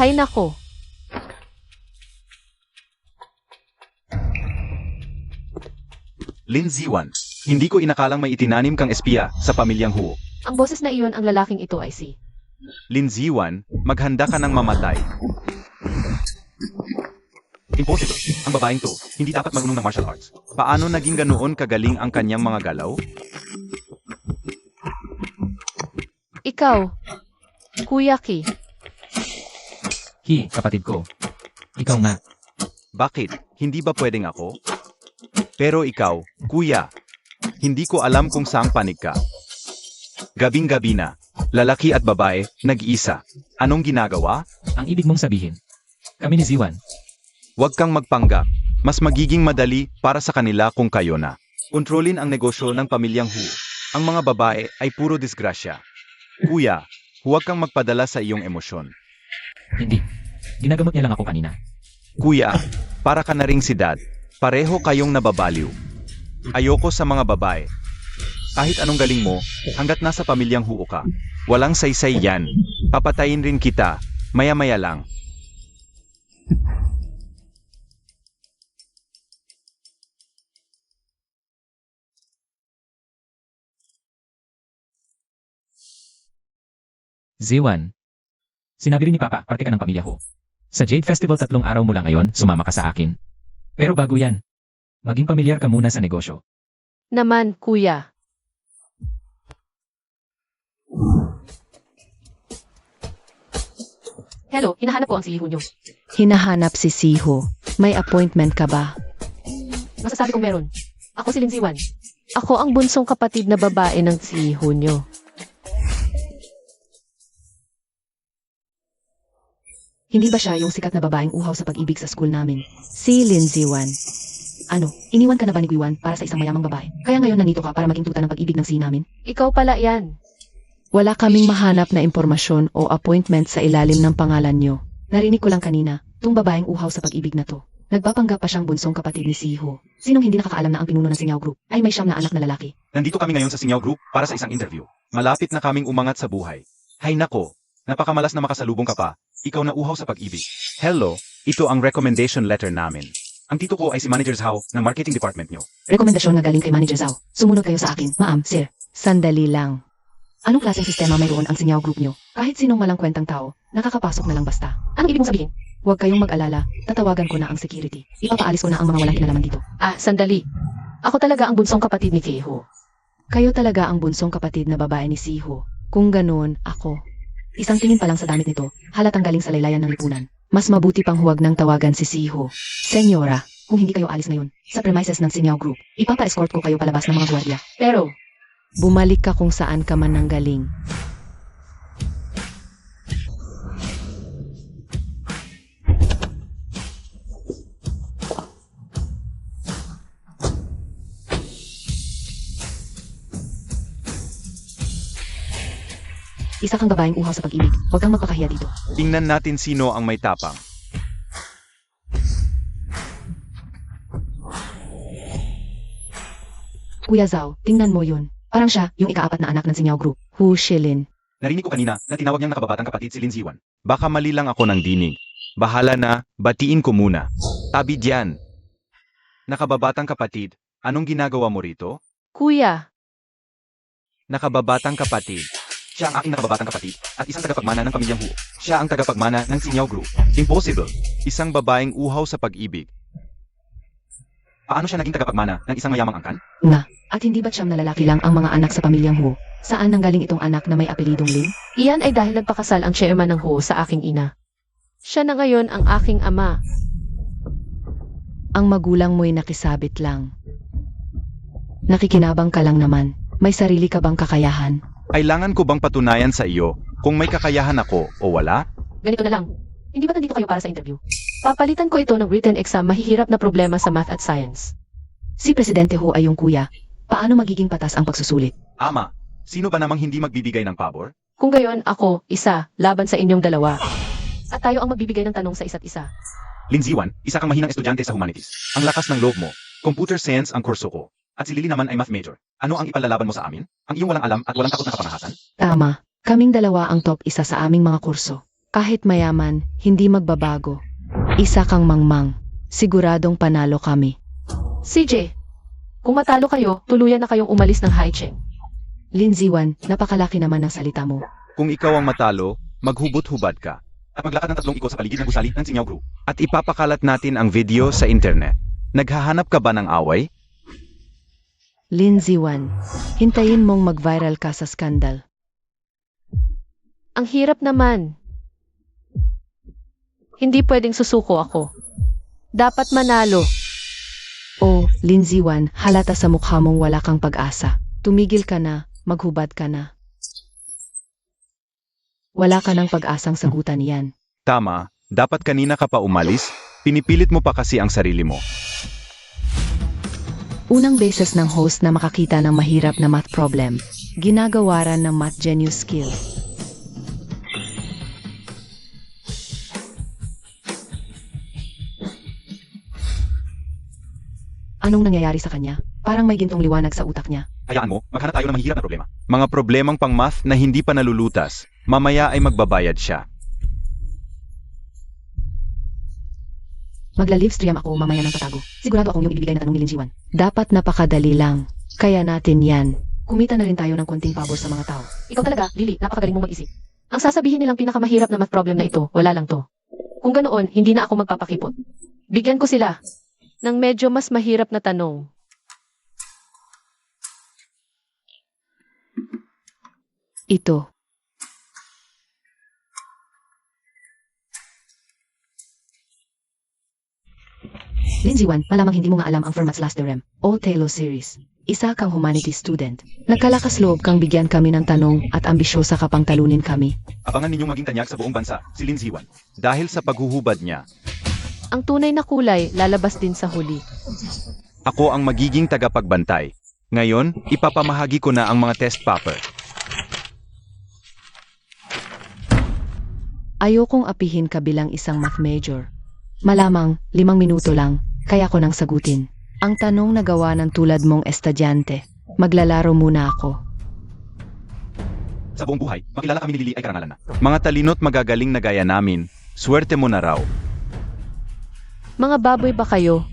Hay nako. Lin Ziwan, hindi ko inakalang may itinanim kang espiya sa pamilyang Huo. Ang boses na iyon ang lalaking ito ay si. Lin Ziwan, maghanda ka ng mamatay. Impossible. Ang babaeng to, hindi dapat marunong ng martial arts. Paano naging ganoon kagaling ang kanyang mga galaw? Ikaw, Kuya Ki. Hi, kapatid ko. Ikaw nga. Bakit? Hindi ba pwedeng ako? Pero ikaw, kuya, hindi ko alam kung saang panig ka. Gabing-gabi na, lalaki at babae, nag-iisa. Anong ginagawa? Ang ibig mong sabihin. Kami ni Ziwan. Huwag kang magpanggap. Mas magiging madali para sa kanila kung kayo na. Kontrolin ang negosyo ng pamilyang Hu. Ang mga babae ay puro disgrasya. Kuya, huwag kang magpadala sa iyong emosyon. Hindi. Ginagamot niya lang ako kanina. Kuya, para ka na ring si Dad. Pareho kayong nababaliw. Ayoko sa mga babae. Kahit anong galing mo, hanggat nasa pamilyang huo ka. Walang saysay yan. Papatayin rin kita. Maya-maya lang. Ziwan. Sinabi rin ni Papa, parte ka ng pamilya ko. Sa Jade Festival 3 araw mula ngayon, sumama ka sa akin. Pero bago yan, maging pamilyar ka muna sa negosyo. Naman, kuya. Hello, hinahanap ko ang siho nyo. Hinahanap si Siho. May appointment ka ba? Masasabi kong meron. Ako si Lindsay Wan. Ako ang bunsong kapatid na babae ng siho nyo. Hindi ba siya yung sikat na babaeng uhaw sa pag-ibig sa school namin? Si Lindsay Wan. Ano, iniwan ka na ba ni Gwiwan para sa isang mayamang babae? Kaya ngayon nandito ka para maging tuta ng pag-ibig ng si namin? Ikaw pala yan. Wala kaming mahanap na impormasyon o appointment sa ilalim ng pangalan nyo. Narinig ko lang kanina, tung babaeng uhaw sa pag-ibig na to. Nagpapanggap pa siyang bunsong kapatid ni Siho. Sinong hindi nakakaalam na ang pinuno ng Singaw Group ay may siyam na anak na lalaki? Nandito kami ngayon sa Singaw Group para sa isang interview. Malapit na kaming umangat sa buhay. Hay nako, napakamalas na makasalubong ka pa. Ikaw na uhaw sa pag-ibig. Hello, ito ang recommendation letter namin. Ang tito ko ay si Manager Zhao ng marketing department nyo. Rekomendasyon na galing kay Manager Zhao. Sumunod kayo sa akin, ma'am, sir. Sandali lang. Anong klaseng sistema mayroon ang Singaw Group nyo? Kahit sinong malang kwentang tao, nakakapasok na lang basta. Anong ibig mong sabihin? Huwag kayong mag-alala, tatawagan ko na ang security. Ipapaalis ko na ang mga walang kinalaman dito. Ah, sandali. Ako talaga ang bunsong kapatid ni Siho. Kayo talaga ang bunsong kapatid na babae ni Siho. Kung ganoon, ako. Isang tingin pa lang sa damit nito, halatang galing sa laylayan ng lipunan. Mas mabuti pang huwag nang tawagan si Siho. Senyora, kung hindi kayo alis ngayon, sa premises ng Singaw Group, ipapa-escort ko kayo palabas ng mga gwardiya. Pero, Bumalik ka kung saan ka man nanggaling. Isa kang babaeng uhaw sa pag-ibig. Huwag kang magpakahiya dito. Tingnan natin sino ang may tapang. Kuya Zhao, tingnan mo yun. Parang siya, yung ika-4 na anak ng Singaw Group. Hu Shilin. Narinig ko kanina na tinawag niyang nakababatang kapatid si Lindsay Wan. Baka mali lang ako ng dinig. Bahala na, batiin ko muna. Tabi diyan. Nakababatang kapatid, anong ginagawa mo rito? kuya, Nakababatang kapatid. Siya ang aking nakababatang kapatid at isang tagapagmana ng pamilyang Huo. Siya ang tagapagmana ng Singaw Group. Impossible. Isang babaeng uhaw sa pag-ibig. Paano siya naging tagapagmana ng isang mayamang angkan? At hindi ba't siyam na lalaki lang ang mga anak sa pamilyang Hu? Saan nanggaling itong anak na may apelidong Lin? iyan ay dahil nagpakasal ang chairman ng Ho sa aking ina. Siya na ngayon ang aking ama. Ang magulang mo'y nakisabit lang. Nakikinabang ka lang naman. May sarili ka bang kakayahan? Kailangan ko bang patunayan sa iyo kung may kakayahan ako o wala? Ganito na lang. Hindi ba nandito kayo para sa interview? Papalitan ko ito ng written exam mahihirap na problema sa math at science. Si Presidente Hu ay yung kuya. Paano magiging patas ang pagsusulit? Ama, sino ba namang hindi magbibigay ng pabor? Kung gayon, ako, isa, laban sa inyong dalawa. At tayo ang magbibigay ng tanong sa isa't isa. Lindsay Wan, isa kang mahinang estudyante sa humanities. Ang lakas ng loob mo. Computer science ang kurso ko. At si Lily naman ay math major. Ano ang ipalalaban mo sa amin? Ang iyong walang alam at walang takot na kapangahasan? Tama. Kaming dalawa ang top isa sa aming mga kurso. Kahit mayaman, hindi magbabago. Isa kang mangmang. Siguradong panalo kami. CJ, kung matalo kayo, tuluyan na kayong umalis ng Haicheng. Lindsay Wan, napakalaki naman ng salita mo. Kung ikaw ang matalo, maghubot-hubad ka. At maglakad ng 3 ikot sa paligid ng gusali ng Singaw Group. At ipapakalat natin ang video sa internet. Naghahanap ka ba ng away? Lindsay Wan, hintayin mong mag-viral ka sa skandal. Ang hirap naman. Hindi pwedeng susuko ako. Dapat manalo. Oh, Lindsay Wan, halata sa mukha mong wala kang pag-asa. Tumigil ka na, maghubad ka na. Wala ka ng pag-asang sagutan yan. Tama, dapat kanina ka pa umalis. Pinipilit mo pa kasi ang sarili mo. Unang beses ng host na makakita ng mahirap na math problem. Ginagawaran ng Math Genius skill. Anong nangyayari sa kanya? Parang may gintong liwanag sa utak niya. Hayaan mo, maghanap tayo ng mahihirap na problema. Mga problemang pang-math na hindi pa nalulutas, mamaya ay magbabayad siya. Magla-livestream ako mamaya ng tatago. Sigurado akong yung ibibigay na tanong ni Linjiwan. Dapat napakadali lang. Kaya natin yan. Kumita na rin tayo ng konting pabor sa mga tao. Ikaw talaga, Lily, napakagaling mong mag-isip. Ang sasabihin nilang pinakamahirap na math problem na ito, wala lang to. Kung ganoon, hindi na ako magpapakipot. Bigyan ko sila ng medyo mas mahirap na tanong. Ito. Linjiwan, malamang hindi mo nga alam ang Fermat's Last Theorem, o Taylor Series. Isa kang humanities student. Nagkalakas loob kang bigyan kami ng tanong at ambisyosa ka pang talunin kami. Abangan ninyong maging tanyag sa buong bansa, si Linziwan. Dahil sa paghuhubad niya, Ang tunay na kulay, lalabas din sa huli. ako ang magiging tagapagbantay. Ngayon, ipapamahagi ko na ang mga test paper. Ayokong apihin ka bilang isang math major. Malamang, 5 minuto lang, kaya ko nang sagutin. Ang tanong na gawa ng tulad mong estudyante, maglalaro muna ako. Sa buong buhay, makilala kami ni Lily ay karangalan na. Mga talino't magagaling na gaya namin, swerte mo na raw. Mga baboy ba kayo?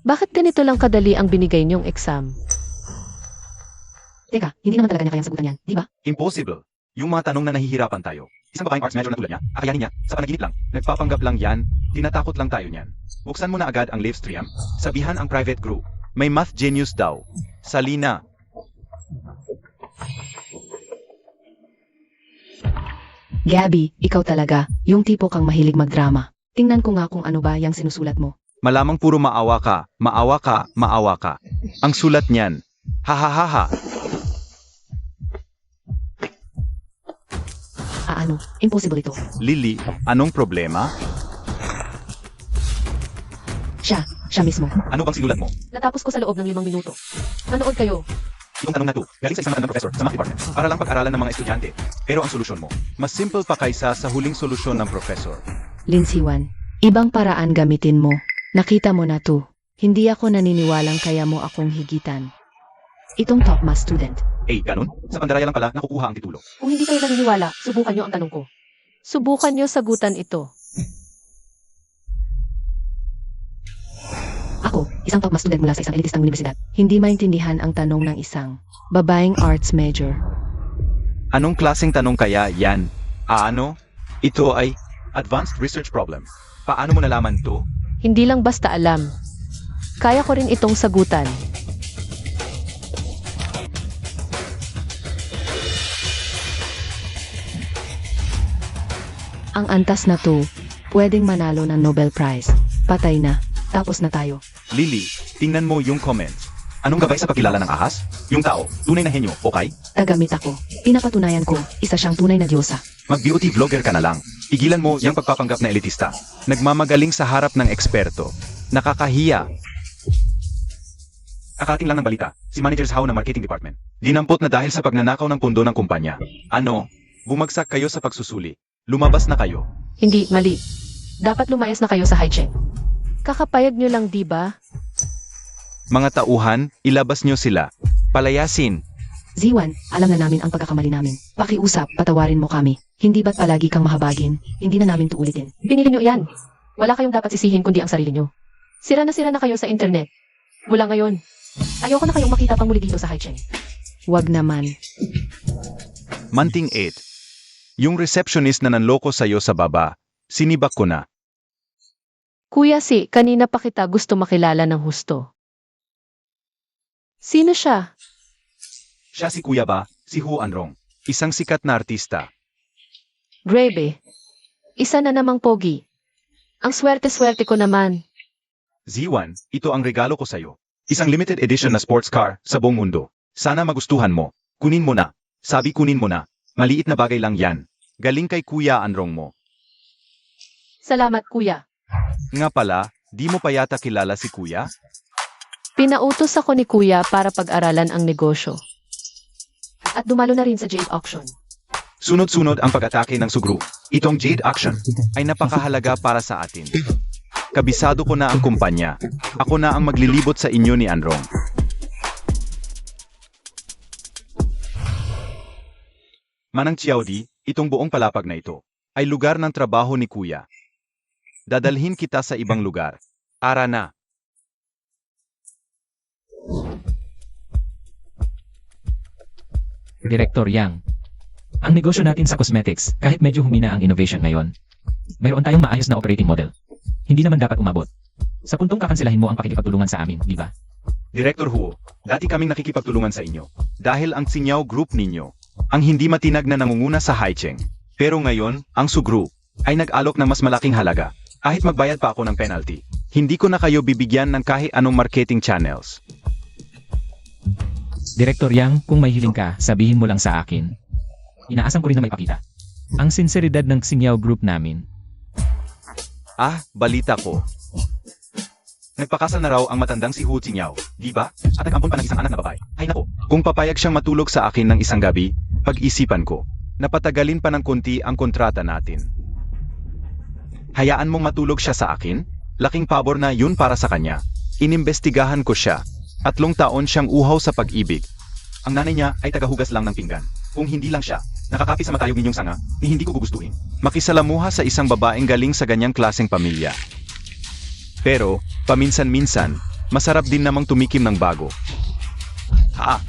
Bakit ganito lang kadali ang binigay niyong exam? Teka, hindi naman talaga niya kayang sagutan yan, di ba? Impossible. Yung mga tanong na nahihirapan tayo. Isang babaeng arts major na tulad niya, akayanin niya, sa panaginip lang, nagpapanggap lang yan, tinatakot lang tayo niyan. Buksan mo na agad ang livestream, sabihan ang private group. May math genius daw. Salina. Gabby, ikaw talaga, yung tipo kang mahilig magdrama. Tingnan ko nga kung ano ba yung sinusulat mo. Malamang puro maawa ka, maawa ka, maawa ka. Ang sulat niyan. Hahaha. Ano, impossible ito. Lily, anong problema? Siya mismo. Ano bang sinulat mo? Natapos ko sa loob ng 5 minuto. Manood kayo. Itong tanong na to, galing sa isang matandang professor sa math department, para lang pag-aralan ng mga estudyante. Pero ang solusyon mo, mas simple pa kaysa sa huling solusyon ng professor. Linsiwan, ibang paraan gamitin mo. Nakita mo na to. Hindi ako naniniwalang kaya mo akong higitan. Itong top math student. Ganun? Sa pandaraya lang pala nakukuha ang titulo. Kung hindi kayo naniniwala, subukan niyo ang tanong ko. Subukan niyo sagutan ito. Ako, isang top math student mula sa isang elitistang universidad. Hindi maintindihan ang tanong ng isang babaeng arts major. Anong klaseng tanong kaya yan? Ano? Ito ay advanced research problem. Paano mo nalaman to? Hindi lang basta alam. Kaya ko rin itong sagutan. Ang antas na to, pwedeng manalo ng Nobel Prize. Patay na. Tapos na tayo. Lily, tingnan mo yung comments. Anong gabay sa pagkilala ng ahas? Yung tao, tunay na henyo, okay? Tagamit ako. Pinapatunayan ko, isa siyang tunay na diyosa. Mag-beauty vlogger ka na lang. Igilan mo yung pagpapanggap na elitista. Nagmamagaling sa harap ng eksperto. Nakakahiya. Kakating lang ng balita, si Manager's How ng Marketing Department. Dinampot na dahil sa pagnanakaw ng pundo ng kumpanya. Ano? Bumagsak kayo sa pagsusuli. Lumabas na kayo. Hindi, mali. Dapat lumayas na kayo sa high check. Kakapayag niyo lang, di ba? Mga tauhan, ilabas nyo sila. Palayasin. Ziwan, alam na namin ang pagkakamali namin. Pakiusap, patawarin mo kami. Hindi ba't palagi kang mahabagin? Hindi na namin to ulitin. Binili niyo yan. Wala kayong dapat sisihin kundi ang sarili niyo. Sira na kayo sa internet. Mula ngayon. Ayoko na kayong makita pang muli dito sa high check. Wag naman. Manting 8. Yung receptionist na nanloko sa'yo sa baba, sinibak ko na. Kuya si, kanina pa kita gusto makilala ng husto. Sino siya? Siya si Kuya ba, si Hu Anrong. Isang sikat na artista. Grebe. Isa na namang pogi. Ang swerte-swerte ko naman. Ziwan, ito ang regalo ko sa'yo. Isang limited edition na sports car sa buong mundo. Sana magustuhan mo. Kunin mo na. Sabi kunin mo na. Maliit na bagay lang yan. Galing kay Kuya Anrong mo. Salamat, kuya. Nga pala, di mo pa yata kilala si Kuya? Pinautos ako ni kuya para pag-aralan ang negosyo. At dumalo na rin sa Jade Auction. Sunod-sunod ang pag-atake ng Sugru. Itong Jade Auction ay napakahalaga para sa atin. Kabisado ko na ang kumpanya. Ako na ang maglilibot sa inyo ni Anrong. Manang Chiaudi, itong buong palapag na ito ay lugar ng trabaho ni Kuya. Dadalhin kita sa ibang lugar. Ara na. Director Yang. Ang negosyo natin sa cosmetics, kahit medyo humina ang innovation ngayon, mayroon tayong maayos na operating model. Hindi naman dapat umabot. Sa puntong kakansilahin mo ang pakikipagtulungan sa amin, di ba? Director Huo, dati kaming nakikipagtulungan sa inyo dahil ang Sinyaw Group ninyo ang hindi matinag na nangunguna sa Haicheng. Pero ngayon, ang Su Group ay nag-alok ng mas malaking halaga. Kahit magbayad pa ako ng penalty, hindi ko na kayo bibigyan ng kahit anong marketing channels. Director Yang, kung may hiling ka, sabihin mo lang sa akin. Inaasam ko rin na may pakita. Ang sinseridad ng Sinyaw Group namin. Ah, balita ko. Nagpakasal na raw ang matandang si Hu Qingyaw, di ba? At nag-ampon pa ng isang anak na babae. Ay nako, kung papayag siyang matulog sa akin ng isang gabi, pag-isipan ko, napatagalin pa ng konti ang kontrata natin. Hayaan mong matulog siya sa akin? Laking pabor na yun para sa kanya. Inimbestigahan ko siya. 3 taon siyang uhaw sa pag-ibig. Ang nanay niya ay tagahugas lang ng pinggan. Kung hindi lang siya, nakakapi sa matayog ninyong sanga, ni hindi ko gugustuhin. Makisalamuha sa isang babaeng galing sa ganyang klaseng pamilya. Pero, paminsan-minsan, masarap din namang tumikim ng bago. Ha?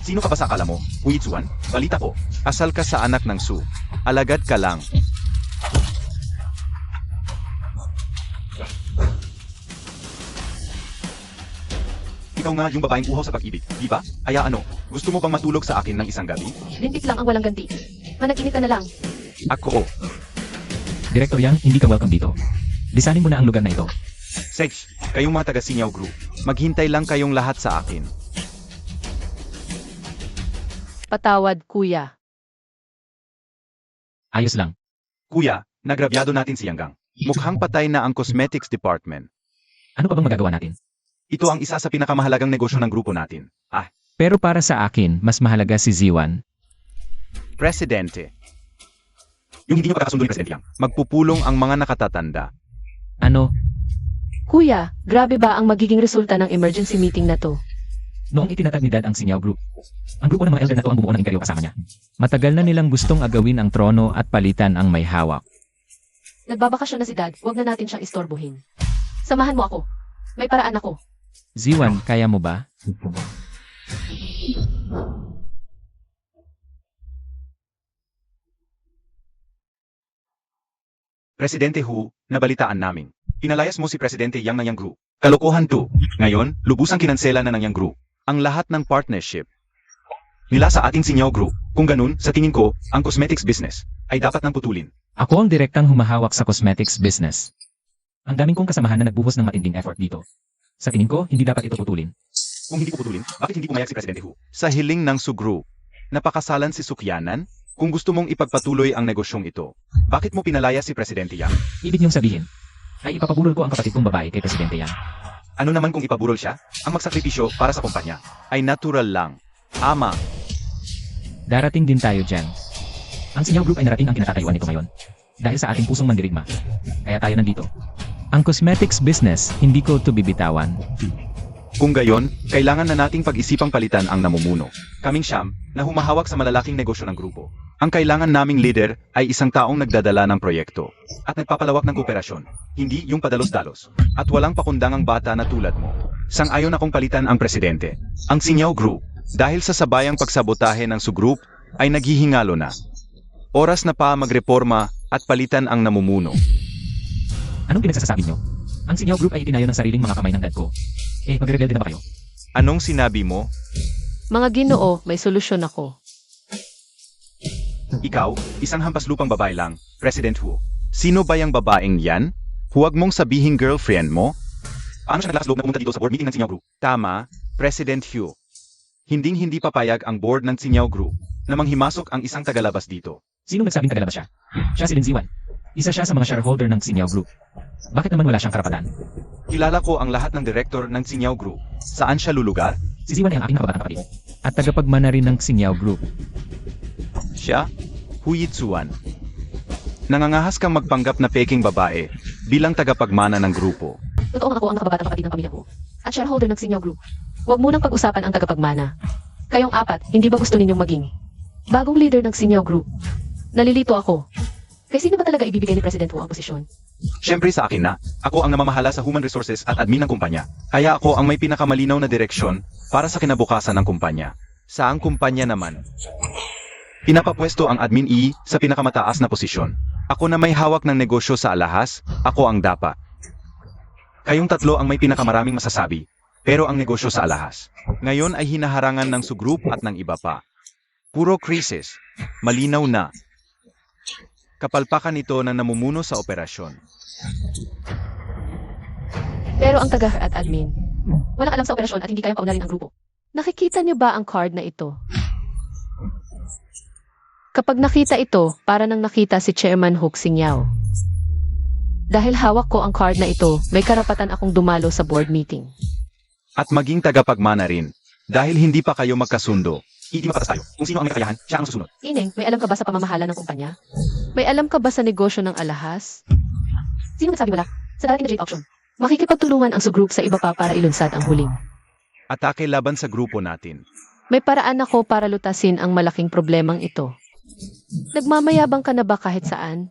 Sino ka ba sa akala mo? Huitsuan? Balita ko, asal ka sa anak ng Su. Alagad ka lang. Ikaw nga yung babaeng uhaw sa pag-ibig, di ba? Kaya ano, gusto mo bang matulog sa akin ng isang gabi? Lintik lang ang walang ganti. Managinip ka na lang. Ako. Director Yang, hindi ka welcome dito. Lisanin mo na ang lugar na ito. Sage, kayong mga taga-Sinyaw Group, maghintay lang kayong lahat sa akin. Patawad, kuya. Ayos lang. Kuya, nagrabyado natin si Yanggang. Mukhang patay na ang cosmetics department. Ano pa bang magagawa natin? Ito ang isa sa pinakamahalagang negosyo ng grupo natin. Pero para sa akin, mas mahalaga si Ziwan. Presidente. Yung hindi nyo pagkakasundo ni Presidente Yang, magpupulong ang mga nakatatanda. Ano, Kuya, grabe ba ang magiging resulta ng emergency meeting na to? noong itinatag ni Dad ang Sinyaw Group, ang grupo ng mga elder na to ang bumuo ng imperyo kasama niya. Matagal na nilang gustong agawin ang trono at palitan ang may hawak. Nagbabakasyon na si Dad, huwag na natin siyang istorbohin. Samahan mo ako. May paraan ako. Ziwan, kaya mo ba? Presidente Hu, nabalitaan namin. Pinalayas mo si Presidente Yang ng Yang Group. Kalokohan to. Ngayon, lubusang kinansela na ng Yang Group ang lahat ng partnership nila sa ating Sinyaw Group. Kung ganun, sa tingin ko, ang cosmetics business ay dapat nang putulin. Ako ang direktang humahawak sa cosmetics business. Ang daming kong kasamahan na nagbuhos ng matinding effort dito. Sa tingin ko, hindi dapat ito putulin. Kung hindi ko putulin, bakit hindi pumayag si Presidente Hu? Sa hiling ng Su Group, napakasalan si Sukyanan? Kung gusto mong ipagpatuloy ang negosyong ito, bakit mo pinalaya si Presidente Yang? Ibig niyong sabihin, ay ipapabulol ko ang kapatid kong babae kay Presidente Yang. Ano naman kung ipaburol siya? Ang magsakripisyo para sa kumpanya ay natural lang. Ama, Darating din tayo dyan. Ang Sinyaw Group ay narating ang kinakatayuan nito ngayon. Dahil sa ating pusong mandirigma. Kaya tayo nandito. Ang cosmetics business, hindi ko ito bibitawan. kung gayon, kailangan na nating pag-isipang palitan ang namumuno. Kaming siyam, na humahawak sa malalaking negosyo ng grupo. Ang kailangan naming leader ay isang taong nagdadala ng proyekto at nagpapalawak ng kooperasyon, hindi yung padalos-dalos. At walang pakundangang bata na tulad mo. Sang-ayon akong palitan ang presidente. Ang Sinyaw Group, dahil sa sabayang pagsabotahe ng Su Group, ay naghihingalo na. Oras na pa magreporma at palitan ang namumuno. Anong pinagsasasabi niyo? Ang Sinyaw Group ay itinayo ng sariling mga kamay ng dad ko. Magre-rebelde na ba kayo? Anong sinabi mo? Mga Ginoo, may solusyon ako. Ikaw, isang hampaslupang babae lang, President Hu. Sino ba yung babaeng yan? Huwag mong sabihing girlfriend mo? Paano siya naglakas loob na pumunta dito sa board meeting ng Sinyaw Group? Tama, President Hu. Hinding-hindi papayag ang board ng Sinyaw Group na manghimasok ang isang tagalabas dito. Sino nagsabing tagalabas siya? Siya si Lin Ziwan. Isa siya sa mga shareholder ng Sinyaw Group. Bakit naman wala siyang karapatan? Kilala ko ang lahat ng direktor ng Sinyaw Group. Saan siya lulugar? Si Ziwan ay ang aking nakabatang kapatid. At tagapagmana rin ng Sinyaw Group. Siya? Hu Yitsuan. Nangangahas kang magpanggap na peking babae bilang tagapagmana ng grupo. Totoo nga ako ang nakababatang kapatid ng pamilya ko. At shareholder ng Sinyaw Group. Huwag munang pag-usapan ang tagapagmana. Kayong apat, hindi ba gusto ninyong maging bagong leader ng Sinyaw Group? Nalilito ako. Kay sino ba talaga ibibigay ni President Wu ang posisyon? Siyempre sa akin na, ako ang namamahala sa human resources at admin ng kumpanya. Kaya ako ang may pinakamalinaw na direksyon para sa kinabukasan ng kumpanya. Sa ang kumpanya naman, pinapapwesto ang admin E sa pinakamataas na posisyon. Ako na may hawak ng negosyo sa alahas, ako ang dapa. Kayong tatlo ang may pinakamaraming masasabi, pero ang negosyo sa alahas. Ngayon ay hinaharangan ng sugroup at ng iba pa. Puro krisis, malinaw na. Kapalpakan ito na namumuno sa operasyon. Pero ang taga at admin, walang alam sa operasyon at hindi kayang paunarin ang grupo. Nakikita niyo ba ang card na ito? Kapag nakita ito, para nang nakita si Chairman Hook Singyao. Dahil hawak ko ang card na ito, may karapatan akong dumalo sa board meeting. At maging tagapagmana rin. Dahil hindi pa kayo magkasundo, hindi mapatas tayo. Kung sino ang may kakayahan, siya ang susunod. Ineng, may alam ka ba sa pamamahala ng kumpanya? May alam ka ba sa negosyo ng alahas? Sino nagsabi wala? Sa darating na Jade Auction, makikipagtulungan ang sugroup sa iba pa para ilunsad ang huling. Atake laban sa grupo natin. May paraan ako para lutasin ang malaking problemang ito. Nagmamayabang ka na ba kahit saan?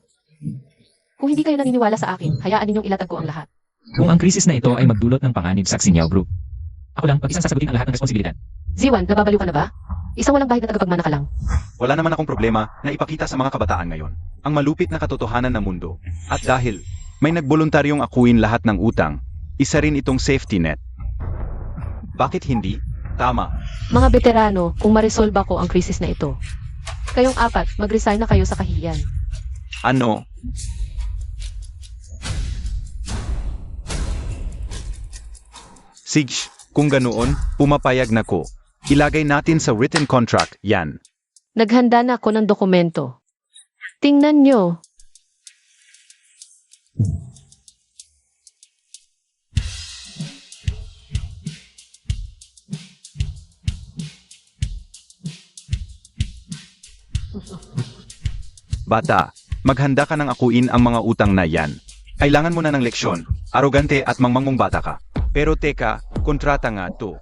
Kung hindi kayo naniniwala sa akin, hayaan ninyong ilatag ko ang lahat. Kung ang krisis na ito ay magdulot ng panganib sa Xinjiao Group, ako lang pag-isang sasagutin ang lahat ng responsibilidad. Ziwan, nababaliw ka na ba? Isang walang bahid na tagapagmana ka lang. Wala naman akong problema na ipakita sa mga kabataan ngayon ang malupit na katotohanan ng mundo. At dahil may nagboluntaryong akuin lahat ng utang, isa rin itong safety net. Bakit hindi? Tama. Mga veterano, kung maresolba ko ang krisis na ito, kayong apat, mag-resign na kayo sa kahihiyan. Ano? Sige, kung ganoon, pumapayag na ko. Ilagay natin sa written contract, yan. Naghanda na ako ng dokumento. Tingnan nyo. Bata, maghanda ka ng akuin ang mga utang na yan. Kailangan mo na ng leksyon, arogante at mangmangmong bata ka. Pero teka, kontrata nga to.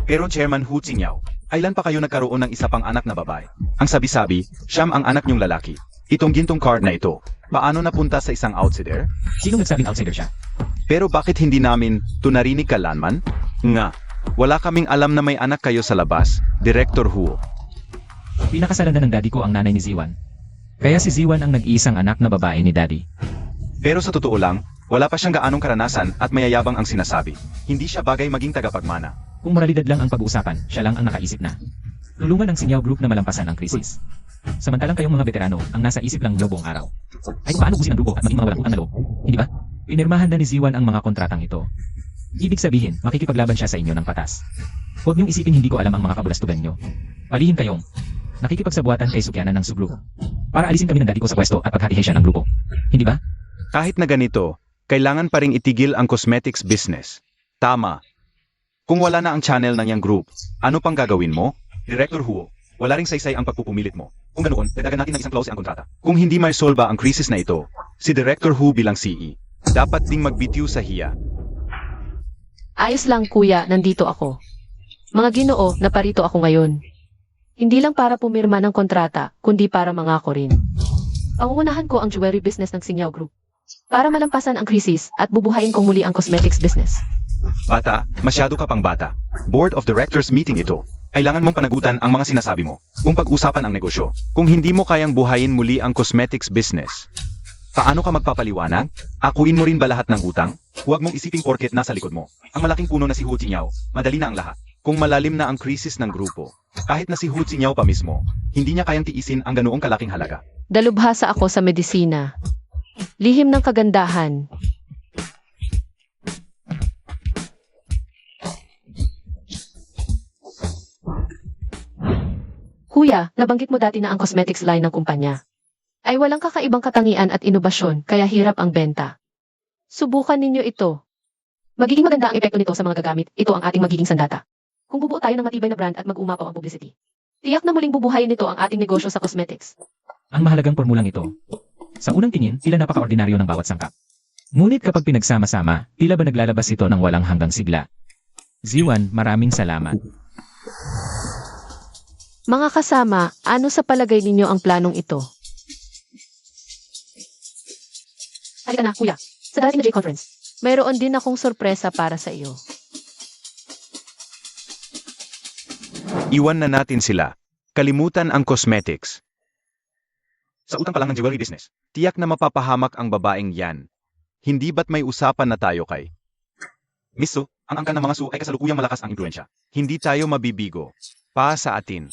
Pero Chairman Hu Qingyo, kailan pa kayo nagkaroon ng isa pang anak na babae? Ang sabi-sabi, siyam ang anak niyong lalaki. Itong gintong card na ito, paano napunta sa isang outsider? Sino nagsabing outsider siya? Pero bakit hindi namin to narinig kalanman? Nga, wala kaming alam na may anak kayo sa labas, Director Hu. Pinakasalan na ng daddy ko ang nanay ni Ziwan. Kaya si Ziwan ang nag-iisang anak na babae ni daddy. Pero sa totoo lang, wala pa siyang gaanong karanasan at mayayabang ang sinasabi. Hindi siya bagay maging tagapagmana. Kung moralidad lang ang pag-uusapan, siya lang ang nakaisip na tulungan ang Xinjiao Group na malampasan ang krisis. Samantalang kayong mga veterano, ang nasa isip lang niyo buong araw ay kung paano busin ang grupo at maging mga walang utang na loob. Hindi ba? Pinirmahan na ni Ziwan ang mga kontratang ito. Ibig sabihin, makikipaglaban siya sa inyo ng patas. Huwag niyong isipin hindi ko alam ang mga kabulastugan niyo. Palihim kayong nakikipagsabuatan kay Sukyanan ng Sugroup para alisin kami ng daddy ko sa pwesto at paghatihin siya ng grupo. Hindi ba? Kahit na ganito, kailangan pa ring itigil ang cosmetics business. Tama. Kung wala na ang channel ng yang group, ano pang gagawin mo? Director Hu, wala ring saysay ang pagpupumilit mo. Kung ganoon, dagdagan natin ng isang clause ang kontrata. Kung hindi may solba ang krisis na ito, si Director Hu bilang CE, dapat ding magbitiw sa hiya. Ayos lang kuya, nandito ako. Mga Ginoo, naparito ako ngayon. Hindi lang para pumirma ng kontrata, kundi para mangako rin. Pangungunahan ko ang jewelry business ng Sinyaw Group. Para malampasan ang krisis at bubuhayin kong muli ang cosmetics business. Bata, masyado ka pang bata. Board of Directors meeting ito. Kailangan mong panagutan ang mga sinasabi mo. Kung pag-usapan ang negosyo. Kung hindi mo kayang buhayin muli ang cosmetics business, paano ka magpapaliwanag? Akuin mo rin ba lahat ng utang? Huwag mong isiping porket nasa likod mo. Ang malaking puno na si Hu Qingyo, madali na ang lahat. Kung malalim na ang krisis ng grupo, kahit na si Hu Qingyo pa mismo, hindi niya kayang tiisin ang ganoong kalaking halaga. Dalubhasa ako sa medisina. Lihim ng kagandahan. Kuya, nabanggit mo dati na ang cosmetics line ng kumpanya ay walang kakaibang katangian at inobasyon kaya hirap ang benta. Subukan ninyo ito. Magiging maganda ang epekto nito sa mga gagamit. Ito ang ating magiging sandata. Kung bubuo tayo ng matibay na brand at mag-umapaw ang publicity, tiyak na muling bubuhayin nito ang ating negosyo sa cosmetics. Ang mahalagang pormulang ito. Sa unang tingin, tila napaka-ordinaryo ng bawat sangkap. Ngunit kapag pinagsama-sama, tila ba naglalabas ito ng walang hanggang sigla. Ziwan, maraming salamat. Mga kasama, ano sa palagay ninyo ang planong ito? Halika na, kuya. Sa darating na J-Conference, mayroon din akong sorpresa para sa iyo. Iwan na natin sila. Kalimutan ang cosmetics. Sa utang pa lang ng jewelry business, tiyak na mapapahamak ang babaeng yan. Hindi ba't may usapan na tayo kay? Miss Su, ang angkan ng mga Su ay kasalukuyang malakas ang impluensya. Hindi tayo mabibigo. Pa sa atin.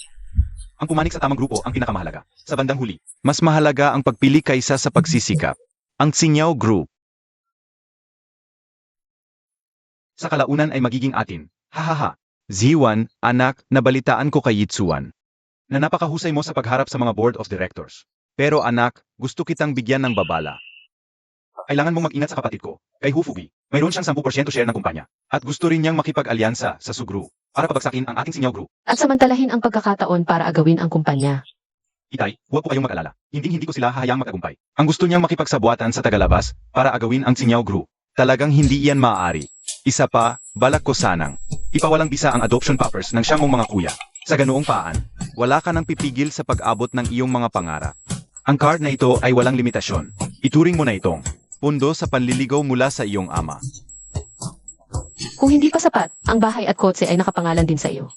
Ang pumanik sa tamang grupo ang pinakamahalaga. Sa bandang huli, mas mahalaga ang pagpili kaysa sa pagsisikap. Ang Sinyaw Group. Sa kalaunan ay magiging atin. Hahaha. Ziwan, anak, nabalitaan ko kay Yitsuan na napakahusay mo sa pagharap sa mga board of directors. Pero anak, gusto kitang bigyan ng babala. Kailangan mong mag-ingat sa kapatid ko, kay Hufubi. Mayroon siyang 10% share ng kumpanya. At gusto rin niyang makipag-alyansa sa Sugru para pabagsakin ang ating Sinyaw Group. At samantalahin ang pagkakataon para agawin ang kumpanya. Itay, huwag po kayong mag-alala. Hindi ko sila hahayaang mag-agumpay. Ang gusto niyang makipagsabuatan sa tagalabas para agawin ang Sinyaw Group. Talagang hindi iyan maaari. Isa pa, balak ko sanang ipawalang bisa ang adoption papers ng siyang mga kuya. Sa ganoong paan, wala ka nang pipigil sa pag-abot ng iyong mga pangarap. Ang card na ito ay walang limitasyon. Ituring mo na itong pundo sa panliligaw mula sa iyong ama. Kung hindi pa sapat, ang bahay at kotse ay nakapangalan din sa iyo.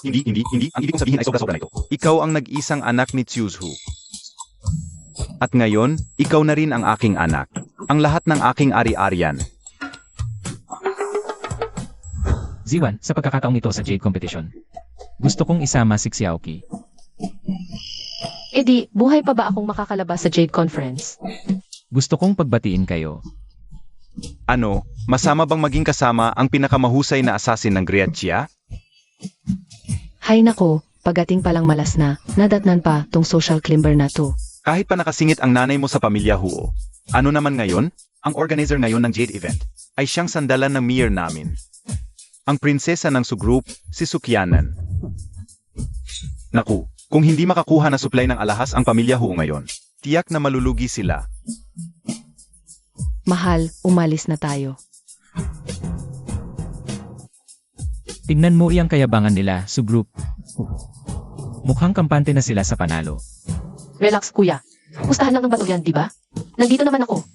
Hindi. Ang ibig kong sabihin ay sobra-sobra na ito. Ikaw ang nag-isang anak ni Tsuzu. At ngayon, ikaw na rin ang aking anak. Ang lahat ng aking ari-arian. Ziwan, sa pagkakataong ito sa Jade Competition, gusto kong isama si Xiaoki. Di, buhay pa ba akong makakalabas sa Jade Conference? Gusto kong pagbatiin kayo. Ano, masama bang maging kasama ang pinakamahusay na assassin ng Griatchia? Hay nako, pagating palang malas na, nadatnan pa tong social climber na to. Kahit pa nakasingit ang nanay mo sa pamilya Huo. Ano naman ngayon? Ang organizer ngayon ng Jade event ay siyang sandalan ng mayor namin. Ang prinsesa ng Sugroup, si Sukyanan. Naku, kung hindi makakuha na supply ng alahas ang pamilya Huo ngayon, tiyak na malulugi sila. Mahal, umalis na tayo. Tingnan mo iyang kayabangan nila, Sugroup. Mukhang kampante na sila sa panalo. Relax, kuya. Pustahan lang ng bato yan, di ba? Nandito naman ako.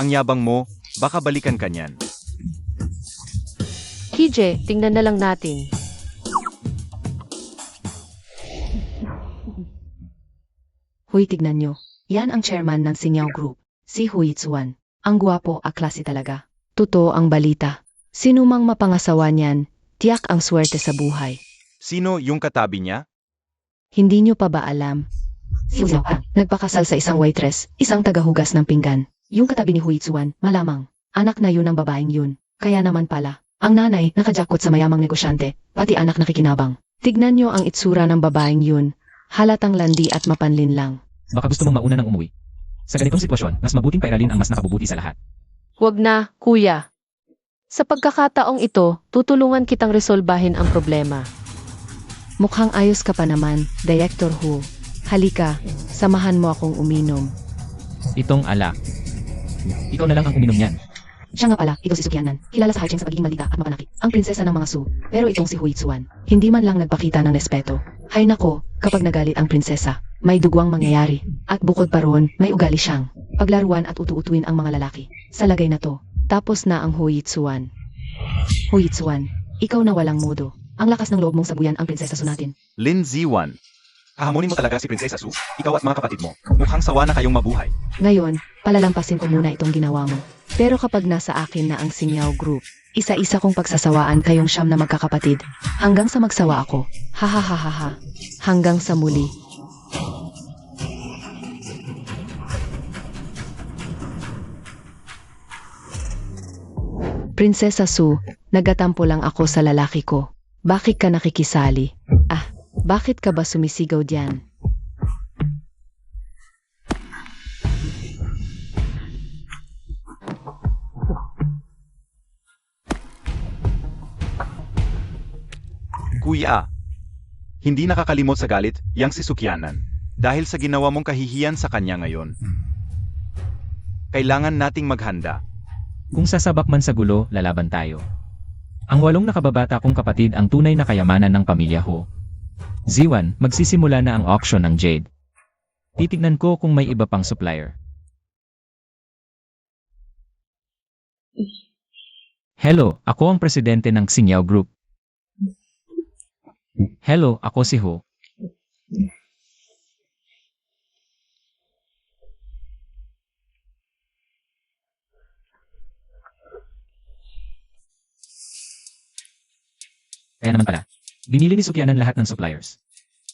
Ang yabang mo, baka balikan ka niyan. KJ, tingnan na lang natin. Huy, tignan nyo. Yan ang chairman ng Sinyaw Group, si Huitsuan. Ang guwapo, aklase talaga. Totoo ang balita. Sino mang mapangasawa niyan, tiyak ang swerte sa buhay. Sino yung katabi niya? Hindi nyo pa ba alam? Si Huitsuan, nagpakasal sa isang waitress, isang tagahugas ng pinggan. Yung katabi ni Huitsuan, malamang. Anak na yun ang babaeng yun. Kaya naman pala, ang nanay nakajakot sa mayamang negosyante, pati anak nakikinabang. Tignan nyo ang itsura ng babaeng yun. Halatang landi at mapanlin lang. Baka gusto mong mauna ng umuwi. Sa ganitong sitwasyon, mas mabuting pairalin ang mas nakabubuti sa lahat. Huwag na, kuya. Sa pagkakataong ito, tutulungan kitang resolbahin ang problema. Mukhang ayos ka pa naman, Director Hu. Halika, samahan mo akong uminom. Itong alak. Ikaw na lang ang uminom niyan. Siya nga pala, ito si Sukyanan. Kilala sa Haicheng sa pagiging maldita at mapanakit. Ang prinsesa ng mga Su. Pero itong si Huitsuan, hindi man lang nagpakita ng respeto. Hay nako, kapag nagalit ang prinsesa, may dugwang mangyayari. At bukod pa roon, may ugali siyang paglaruan at utu-utuin ang mga lalaki. Sa lagay na to, tapos na ang Huitsuan. Huitsuan, ikaw na walang modo. Ang lakas ng loob mong sabuyan ang prinsesa Su natin. Lin Ziwan. Hahamunin mo talaga si Prinsesa Su, ikaw at mga kapatid mo. Mukhang sawa na kayong mabuhay. Ngayon, palalampasin ko muna itong ginawa mo. Pero kapag nasa akin na ang Sinyaw Group, isa-isa kong pagsasawaan kayong siyam na magkakapatid. Hanggang sa magsawa ako. Ha ha ha ha ha. Hanggang sa muli. Prinsesa Su, nagatampo lang ako sa lalaki ko. Bakit ka nakikisali? Bakit ka ba sumisigaw diyan? Kuya, hindi nakakalimot sa galit yang si Sukyanan dahil sa ginawa mong kahihiyan sa kanya ngayon. Kailangan nating maghanda. Kung sasabak man sa gulo, lalaban tayo. Ang 8 nakababata kong kapatid ang tunay na kayamanan ng pamilya Ho. Z1, magsisimula na ang auction ng Jade. Titignan ko kung may iba pang supplier. Hello, ako ang presidente ng Xingyao Group. Hello, ako si Ho. Kaya naman pala, binili ni Sukyanan lahat ng suppliers.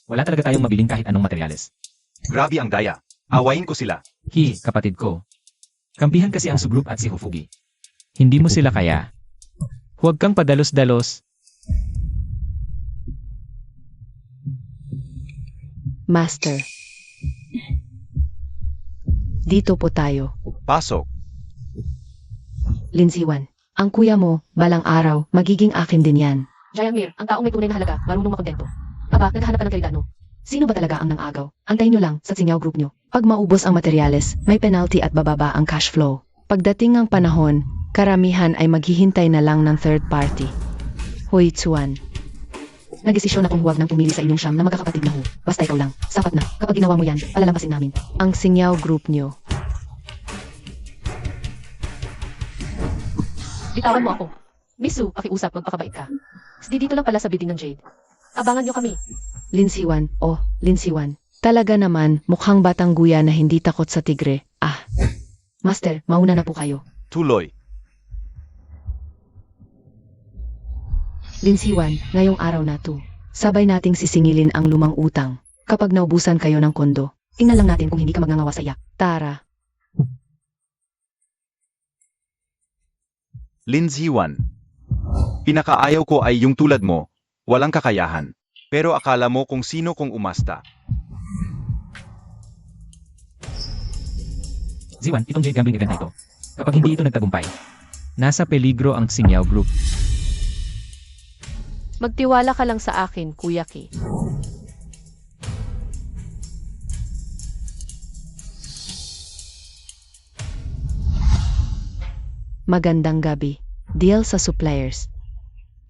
Wala talaga tayong mabiling kahit anong materyales. Grabe ang daya. Awayin ko sila. Kapatid ko. Kampihan kasi ang Sugroup at si Hufugi. Hindi mo sila kaya. Huwag kang padalos-dalos. Master. Dito po tayo. Pasok. Linziwan, ang kuya mo, balang araw, magiging akin din yan. Jayamir, ang taong may tunay na halaga, marunong makontento. Aba, naghahanap ka ng kaligano. Sino ba talaga ang nangagaw? Antayin nyo lang sa Xingyao Group nyo. Pag maubos ang materyales, may penalty at bababa ang cash flow. Pagdating ng panahon, karamihan ay maghihintay na lang ng third party. Hoy Chuan, Nagdesisyon akong huwag nang pumili sa inyong siyam na magkakapatid na ho. Basta ikaw lang. Sapat na. Kapag ginawa mo yan, palalampasin namin. ang Xingyao Group nyo. Bitawan mo ako. Miss Su, pakiusap, magpakabait ka. Di dito lang pala sa bidding ng Jade. Abangan nyo kami. Linsiwan, oh, Linsiwan. Talaga naman, mukhang batang guya na hindi takot sa tigre. Ah, Master, mauna na po kayo. Tuloy. Linsiwan, ngayong araw na to. Sabay nating sisingilin ang lumang utang. Kapag naubusan kayo ng kondo, Tingnan lang natin kung hindi ka magngangawa sa yak. tara. Linziwan. Pinakaayaw ko ay yung tulad mo, walang kakayahan. Pero akala mo kung sino kung umasta. Z1, itong Jade gambling event na ito. Kapag hindi ito nagtagumpay, nasa peligro ang Xingyao Group. Magtiwala ka lang sa akin, Kuya Ki. Magandang gabi. Deal sa suppliers.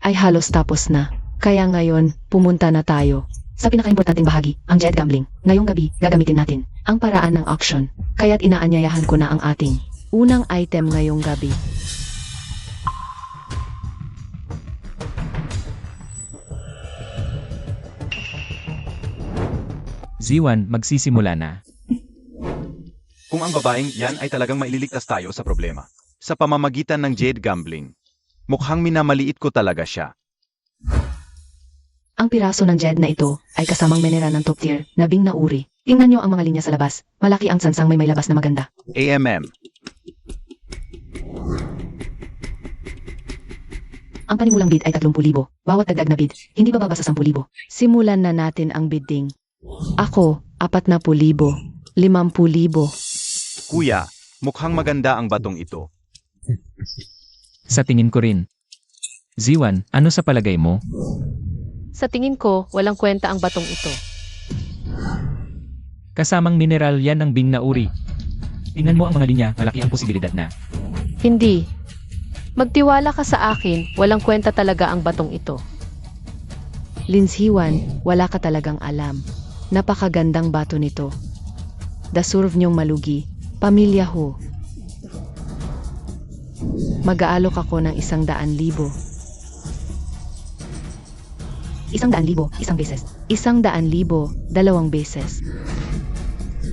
Ay halos tapos na. Kaya ngayon, pumunta na tayo. Sa pinakaimportanteng bahagi, ang Jade Gambling. Ngayong gabi, gagamitin natin. Ang paraan ng auction. Kaya't inaanyayahan ko na ang ating unang item ngayong gabi. Z1, magsisimula na. Kung ang babaeng yan ay talagang maililigtas tayo sa problema. Sa pamamagitan ng Jade Gambling. Mukhang minamaliit ko talaga siya. Ang piraso ng Jade na ito ay kasamang minera ng top tier na Bing na uri. Tingnan nyo ang mga linya sa labas. Malaki ang sansang may labas na maganda. AMM. Ang panimulang bid ay 30,000. Bawat dagdag na bid, hindi bababa sa 10,000. Simulan na natin ang bidding. Ako, 40,000, 50,000. Kuya, mukhang maganda ang batong ito. Sa tingin ko rin. Z1, ano sa palagay mo? Sa tingin ko, walang kwenta ang batong ito. Kasamang mineral yan ng Bing na uri. Tingnan mo ang mga linya, malaki ang posibilidad na. Hindi. Magtiwala ka sa akin, walang kwenta talaga ang batong ito. Linsiwan, wala ka talagang alam. Napakagandang bato nito. Deserve nyong malugi. Pamilya ho. Mag-aalok ako ng 100,000. 100,000, isang beses. 100,000, 2 beses.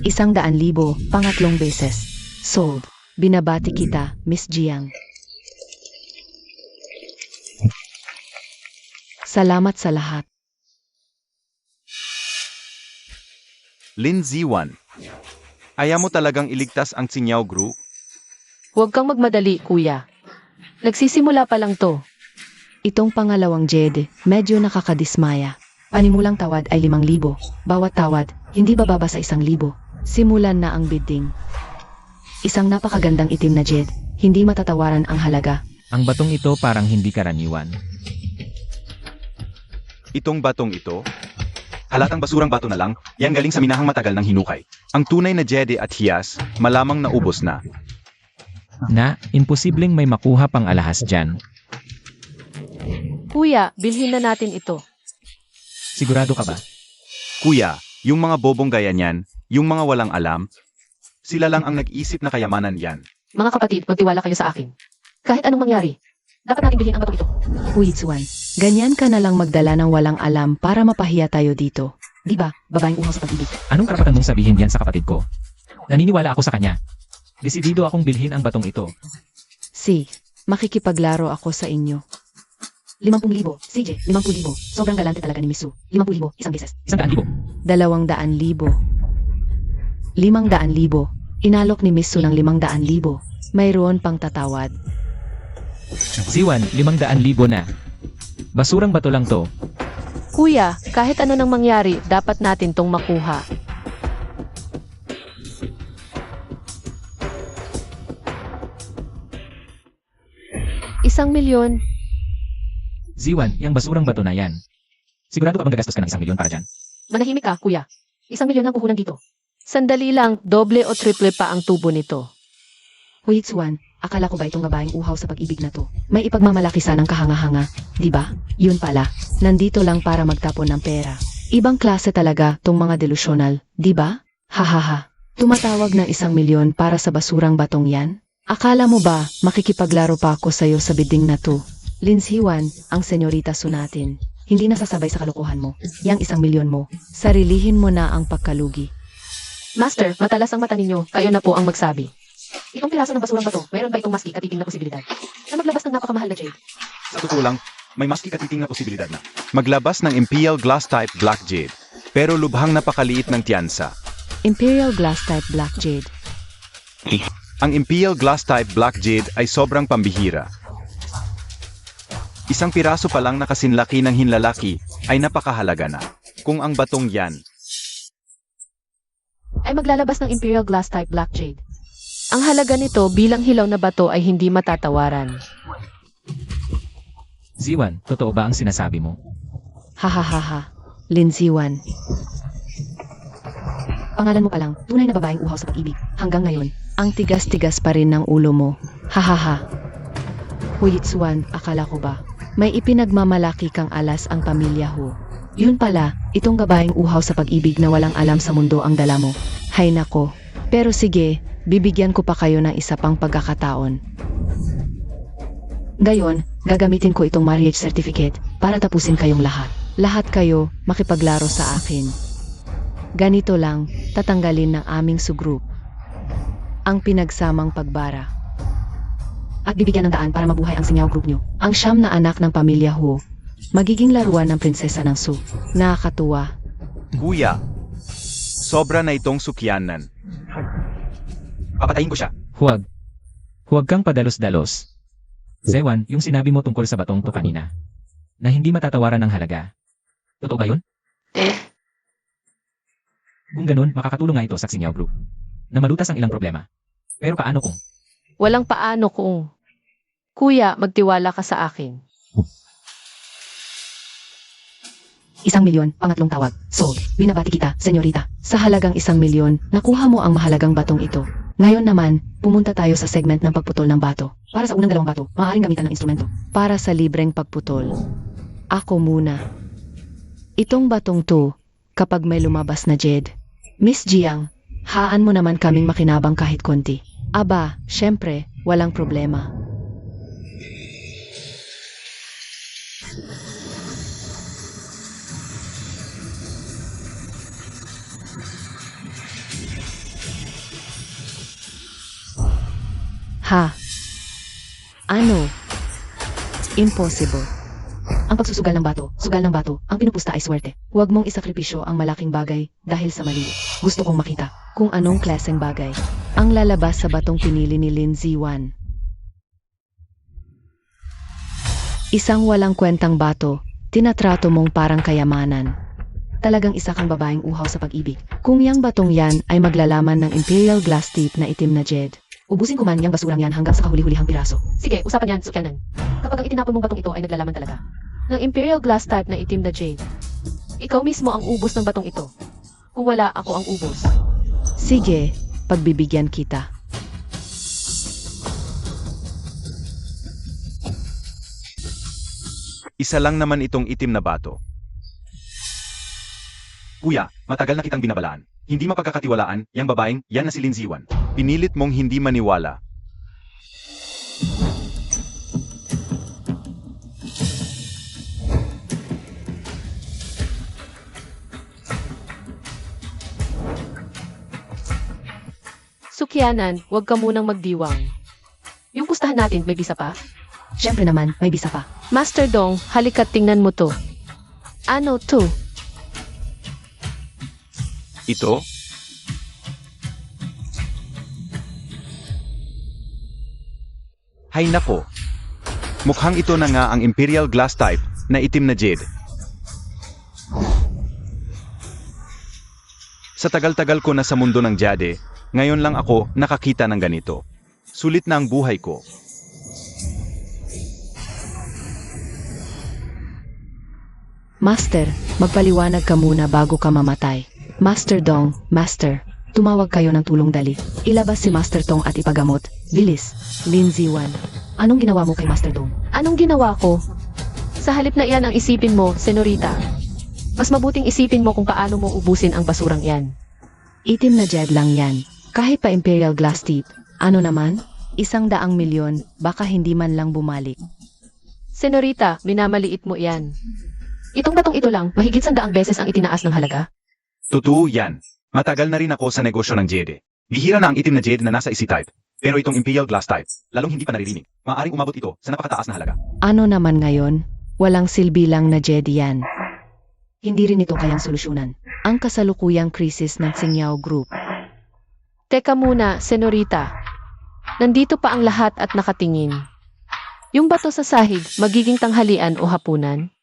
100,000, pangatlong beses. Sold. Binabati kita, Miss Jiang. Salamat sa lahat. Lin Ziwan. Ayaw mo talagang iligtas ang Xingyao Group? Huwag kang magmadali, kuya. Nagsisimula pa lang to. Itong pangalawang Jade, medyo nakakadismaya. Panimulang tawad ay 5,000. Bawat tawad, hindi bababa sa 1,000. Simulan na ang bidding. Isang napakagandang itim na Jade, hindi matatawaran ang halaga. Ang batong ito parang hindi karaniwan. Itong batong ito? Halatang basurang bato na lang, yan galing sa minahang matagal ng hinukay. Ang tunay na Jede at hiyas, malamang naubos na. Imposibleng may makuha pang alahas dyan. Kuya, bilhin na natin ito. Sigurado ka ba? Kuya, yung mga bobong gaya niyan, yung mga walang alam, sila lang ang nag-isip na kayamanan yan. Mga kapatid, magtiwala kayo sa akin. Kahit anong mangyari, dapat natin bilhin ang batong ito. Huitsuan, ganyan ka na lang magdala ng walang alam para mapahiya tayo dito. Di ba, babaeng uhaw sa pag-ibig? Anong karapatan mong sabihin yan sa kapatid ko? Naniniwala ako sa kanya. Desidido akong bilhin ang batong ito. Si, makikipaglaro ako sa inyo. 50,000. CJ, 50,000. Sobrang galante talaga ni Miss Sue. 50,000, isang beses. 100,000. 200,000. 500,000. Inalok ni Miss Su ng 500,000. Mayroon pang tatawad. Ziwan, 500,000 na. Basurang bato lang to. Kuya, kahit ano nang mangyari, dapat natin tong makuha. ₱1,000,000. Ziwan, yung basurang bato na yan. Sigurado ka bang gagastos ka ng 1,000,000 para dyan? Manahimik ka, kuya. ₱1,000,000 ang puhunan dito. Sandali lang, doble o triple pa ang tubo nito. Huitsuan, akala ko ba itong babaeng uhaw sa pag-ibig na to? May ipagmamalaki sanang kahanga-hanga, di ba? Yun pala, nandito lang para magtapon ng pera. Ibang klase talaga tong mga delusyonal, di ba? Hahaha. Tumatawag ng 1,000,000 para sa basurang batong yan? Akala mo ba makikipaglaro pa ako sa'yo sa biding na to? Linsiwan, ang senyorita Su natin. Hindi nasasabay sa kalokohan mo. Yang 1,000,000 mo. Sarilihin mo na ang pagkalugi. Master, matalas ang mata ninyo. Kayo na po ang magsabi. Itong piraso ng basurang bato, mayroon ba itong maski katiting na posibilidad na maglabas ng napakamahal na jade? Sa totoo lang, may maski katiting na posibilidad na maglabas ng Imperial Glass Type Black Jade, pero lubhang napakaliit ng tiyansa. Imperial Glass Type Black Jade. Ang Imperial Glass Type Black Jade ay sobrang pambihira. Isang piraso pa lang na kasinlaki ng hinlalaki ay napakahalaga na. Kung ang batong yan Ay maglalabas ng Imperial Glass Type Black Jade. Ang halaga nito bilang hilaw na bato ay hindi matatawaran. Ziwan, totoo ba ang sinasabi mo? Hahaha. Linsiwan. Pangalan mo pa lang, tunay na babaeng uhaw sa pag-ibig. Hanggang ngayon, Ang tigas-tigas pa rin ng ulo mo. Hahaha. Huitsuan, akala ko ba? May ipinagmamalaki kang alas ang pamilya ho. Yun pala, itong babaeng uhaw sa pag-ibig na walang alam sa mundo ang dala mo. Hay nako. Pero sige, bibigyan ko pa kayo ng isa pang pagkakataon. Gayon, gagamitin ko itong marriage certificate para tapusin kayong lahat. Lahat kayo makipaglaro sa akin. Ganito lang, tatanggalin ng aming sugroup ang pinagsamang pagbara. at bibigyan ng daan para mabuhay ang Sinyaw group nyo. Ang siyam na anak ng pamilya Hu, magiging laruan ng prinsesa ng Su. Nakakatuwa. Kuya, sobra na itong sukyanan. Papatayin ko siya. Huwag. Huwag kang padalos-dalos. Zewan, yung sinabi mo tungkol sa batong to kanina, na hindi matatawaran ng halaga. Totoo ba yun? Kung ganun, makakatulong nga ito sa Sinyaw group na malutas ang ilang problema. Pero paano kung? Walang paano kung. Kuya, magtiwala ka sa akin. 1,000,000, pangatlong tawag. Sold. Binabati kita, senyorita. Sa halagang 1,000,000, nakuha mo ang mahalagang batong ito. Ngayon naman, pumunta tayo sa segment ng pagputol ng bato. Para sa unang dalawang bato, maaaring gamitan ng instrumento. Para sa libreng pagputol. Ako muna. Itong batong to, kapag may lumabas na Jed. Miss Jiang, haan mo naman kaming makinabang kahit konti. Aba, syempre, walang problema. Ha? Ano? Impossible. Ang pagsusugal ng bato, sugal ng bato, ang pinupusta ay swerte. Huwag mong isakripisyo ang malaking bagay dahil sa mali. Gusto kong makita. Kung anong klaseng bagay ang lalabas sa batong pinili ni Lin Ziwan. Isang walang kwentang bato, tinatrato mong parang kayamanan. Talagang isa kang babaeng uhaw sa pag-ibig. Kung yang batong yan ay maglalaman ng Imperial Glass Tip na itim na Jed. Ubusin ko man yung basurang yan hanggang sa kahuli-hulihang piraso. Sige, usapan yan, sukyanan. Kapag ang itinapon mong batong ito ay naglalaman talaga ng Imperial Glass Type na itim na jade, ikaw mismo ang ubos ng batong ito. Kung wala, ako ang ubos. Sige, pagbibigyan kita. Isa lang naman itong itim na bato. Kuya, matagal na kitang binabalaan. Hindi mapagkakatiwalaan, yang babaeng, yan na si Lin Ziwan. Pinilit mong hindi maniwala. Sukyanan, huwag ka munang magdiwang. Yung pustahan natin, may bisa pa? Siyempre naman, may bisa pa. Master Dong, halika't tingnan mo to. Ano to? Ito? Hay nako. Mukhang ito na nga ang Imperial Glass type na itim na jade. Sa tagal-tagal ko na sa mundo ng jade, ngayon lang ako nakakita ng ganito. Sulit na ang buhay ko. Master, magpaliwanag ka muna bago ka mamatay. Master Dong, Master, tumawag kayo ng tulong dali. Ilabas si Master Tong at ipagamot. Bilis. Lin Ziwan, anong ginawa mo kay Master Dong? Anong ginawa ko? Sa halip na iyan ang isipin mo, senorita. Mas mabuting isipin mo kung paano mo ubusin ang basurang iyan. Itim na jade lang yan. Kahit pa Imperial Glass Teeth. Ano naman? 100 milyon, baka hindi man lang bumalik. Senorita, minamaliit mo iyan. Itong batong ito lang, mahigit 100 beses ang itinaas ng halaga. Totoo yan. Matagal na rin ako sa negosyo ng jade. Bihira na ang itim na jade na nasa isi type. Pero itong Imperial Glass type, lalong hindi pa naririnig. Maaaring umabot ito sa napakataas na halaga. Ano naman ngayon? Walang silbi lang na jade yan. Hindi rin ito kayang solusyonan. Ang kasalukuyang krisis ng Singyao Group. Teka muna, senorita. Nandito pa ang lahat at nakatingin. Yung bato sa sahig, magiging tanghalian o hapunan?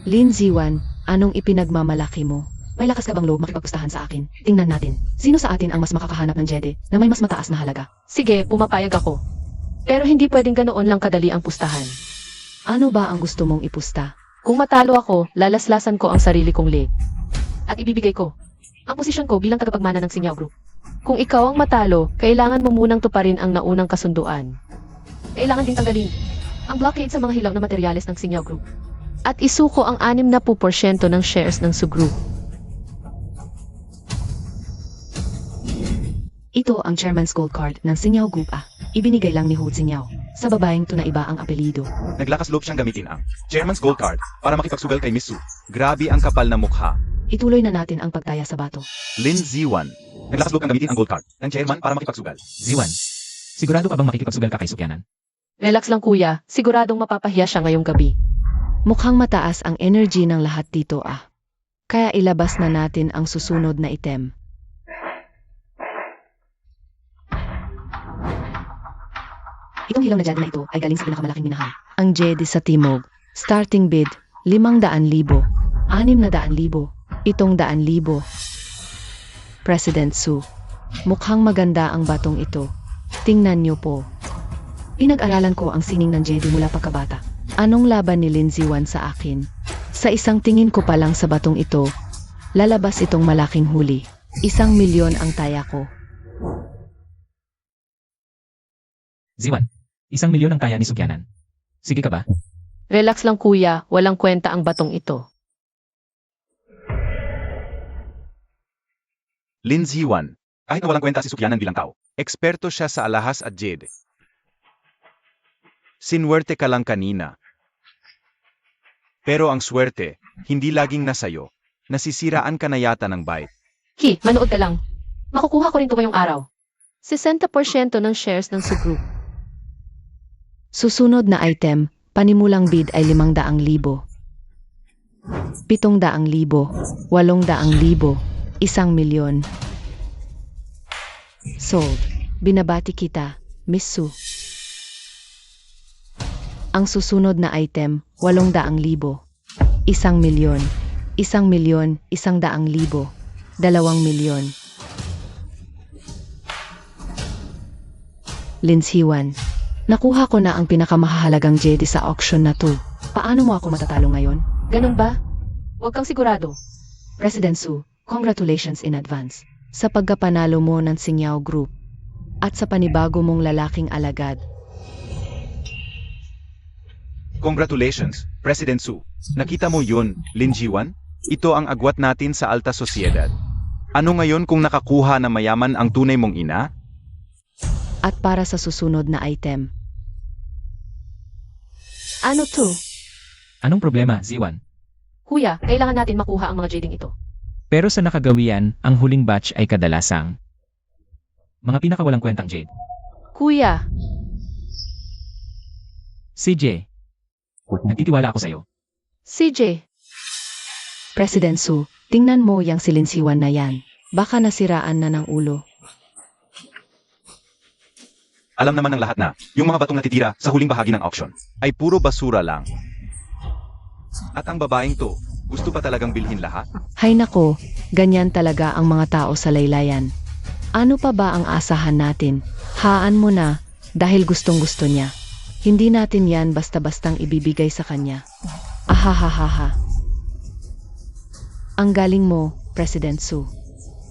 Lin Ziwan, anong ipinagmamalaki mo? May lakas ka bang loob makipagpustahan sa akin? Tingnan natin, sino sa atin ang mas makakahanap ng jede na may mas mataas na halaga? Sige, pumapayag ako. Pero hindi pwedeng ganoon lang kadali ang pustahan. Ano ba ang gusto mong ipusta? Kung matalo ako, lalaslasan ko ang sarili kong leg. At ibibigay ko ang posisyon ko bilang tagapagmana ng Sinyaw Group. Kung ikaw ang matalo, kailangan mo munang tuparin ang naunang kasunduan. Kailangan ding tanggalin ang blockade sa mga hilaw na materyales ng Sinyaw Group. At isuko ang 60% ng shares ng Su-Group. Ito ang Chairman's Gold Card ng Sinyaw Group A. Ibinigay lang ni Hu Sinyaw. Sa babaeng to na iba ang apelido. Naglakas loob siyang gamitin ang Chairman's Gold Card para makipagsugal kay Miss Su. Grabe ang kapal na mukha. Ituloy na natin ang pagtaya sa bato. Lin Ziwan. Naglakas loob kang gamitin ang Gold Card ng Chairman para makipagsugal. Ziwan, sigurado ka bang makikipagsugal ka kay Sukyanan? Relax lang kuya, siguradong mapapahiya siya ngayong gabi. Mukhang mataas ang energy ng lahat dito Kaya ilabas na natin ang susunod na item. Itong hilaw na jade na ito ay galing sa pinakamalaking minahal. Ang jade sa timog. Starting bid, 500,000. 600,000. 700,000. President Su. Mukhang maganda ang batong ito. Tingnan niyo po. Pinag-aralan ko ang sining ng jade mula pagkabata. Anong laban ni Lin Ziwan sa akin? Sa isang tingin ko pa lang sa batong ito, lalabas itong malaking huli. 1 milyon ang taya ko. Ziwan, 1 milyon ang kaya ni Sukyanan. Sige ka ba? Relax lang kuya, walang kwenta ang batong ito. Lin Ziwan. Kahit na walang kwenta si Sukyanan bilang tao, eksperto siya sa alahas at jade. Sinwerte ka lang kanina. Pero ang swerte, hindi laging nasayo. Nasisiraan ka na yata ng bite. Ki, manood ka lang. Makukuha ko rin ito ngayong araw. 60% ng shares ng Su-Group. Susunod na item, panimulang bid ay 500,000. 700,000. 800,000. 1 milyon. Sold. Binabati kita, Miss Su. Ang susunod na item, 800,000. 1 milyon. 1 milyon, 100,000. 2 milyon. Lin Ziwan. Nakuha ko na ang pinakamahalagang jade sa auction na to. Paano mo ako matatalo ngayon? Ganun ba? Huwag kang sigurado. President Su, congratulations in advance sa pagkapanalo mo ng Singyao Group at sa panibago mong lalaking alagad. Congratulations, President Su. Nakita mo yun, Lin Ziwan? Ito ang agwat natin sa alta sosyedad. Ano ngayon kung nakakuha na mayaman ang tunay mong ina? At para sa susunod na item. Ano to? Anong problema, Z1? Kuya, kailangan natin makuha ang mga jading ito. Pero sa nakagawian, ang huling batch ay kadalasang mga pinakawalang kwentang jade. Kuya, CJ, nagtitiwala ako sa'yo. CJ, President Su, tingnan mo yang silinsiwan na yan. Baka nasiraan na ng ulo. Alam naman ng lahat na, yung mga batong natitira sa huling bahagi ng auction ay puro basura lang. At ang babaeng to, gusto pa talagang bilhin lahat? Hay nako, ganyan talaga ang mga tao sa laylayan. Ano pa ba ang asahan natin? Haan mo na, dahil gustong-gusto niya. Hindi natin yan basta-bastang ibibigay sa kanya. Ahahahaha. Ang galing mo, President Su.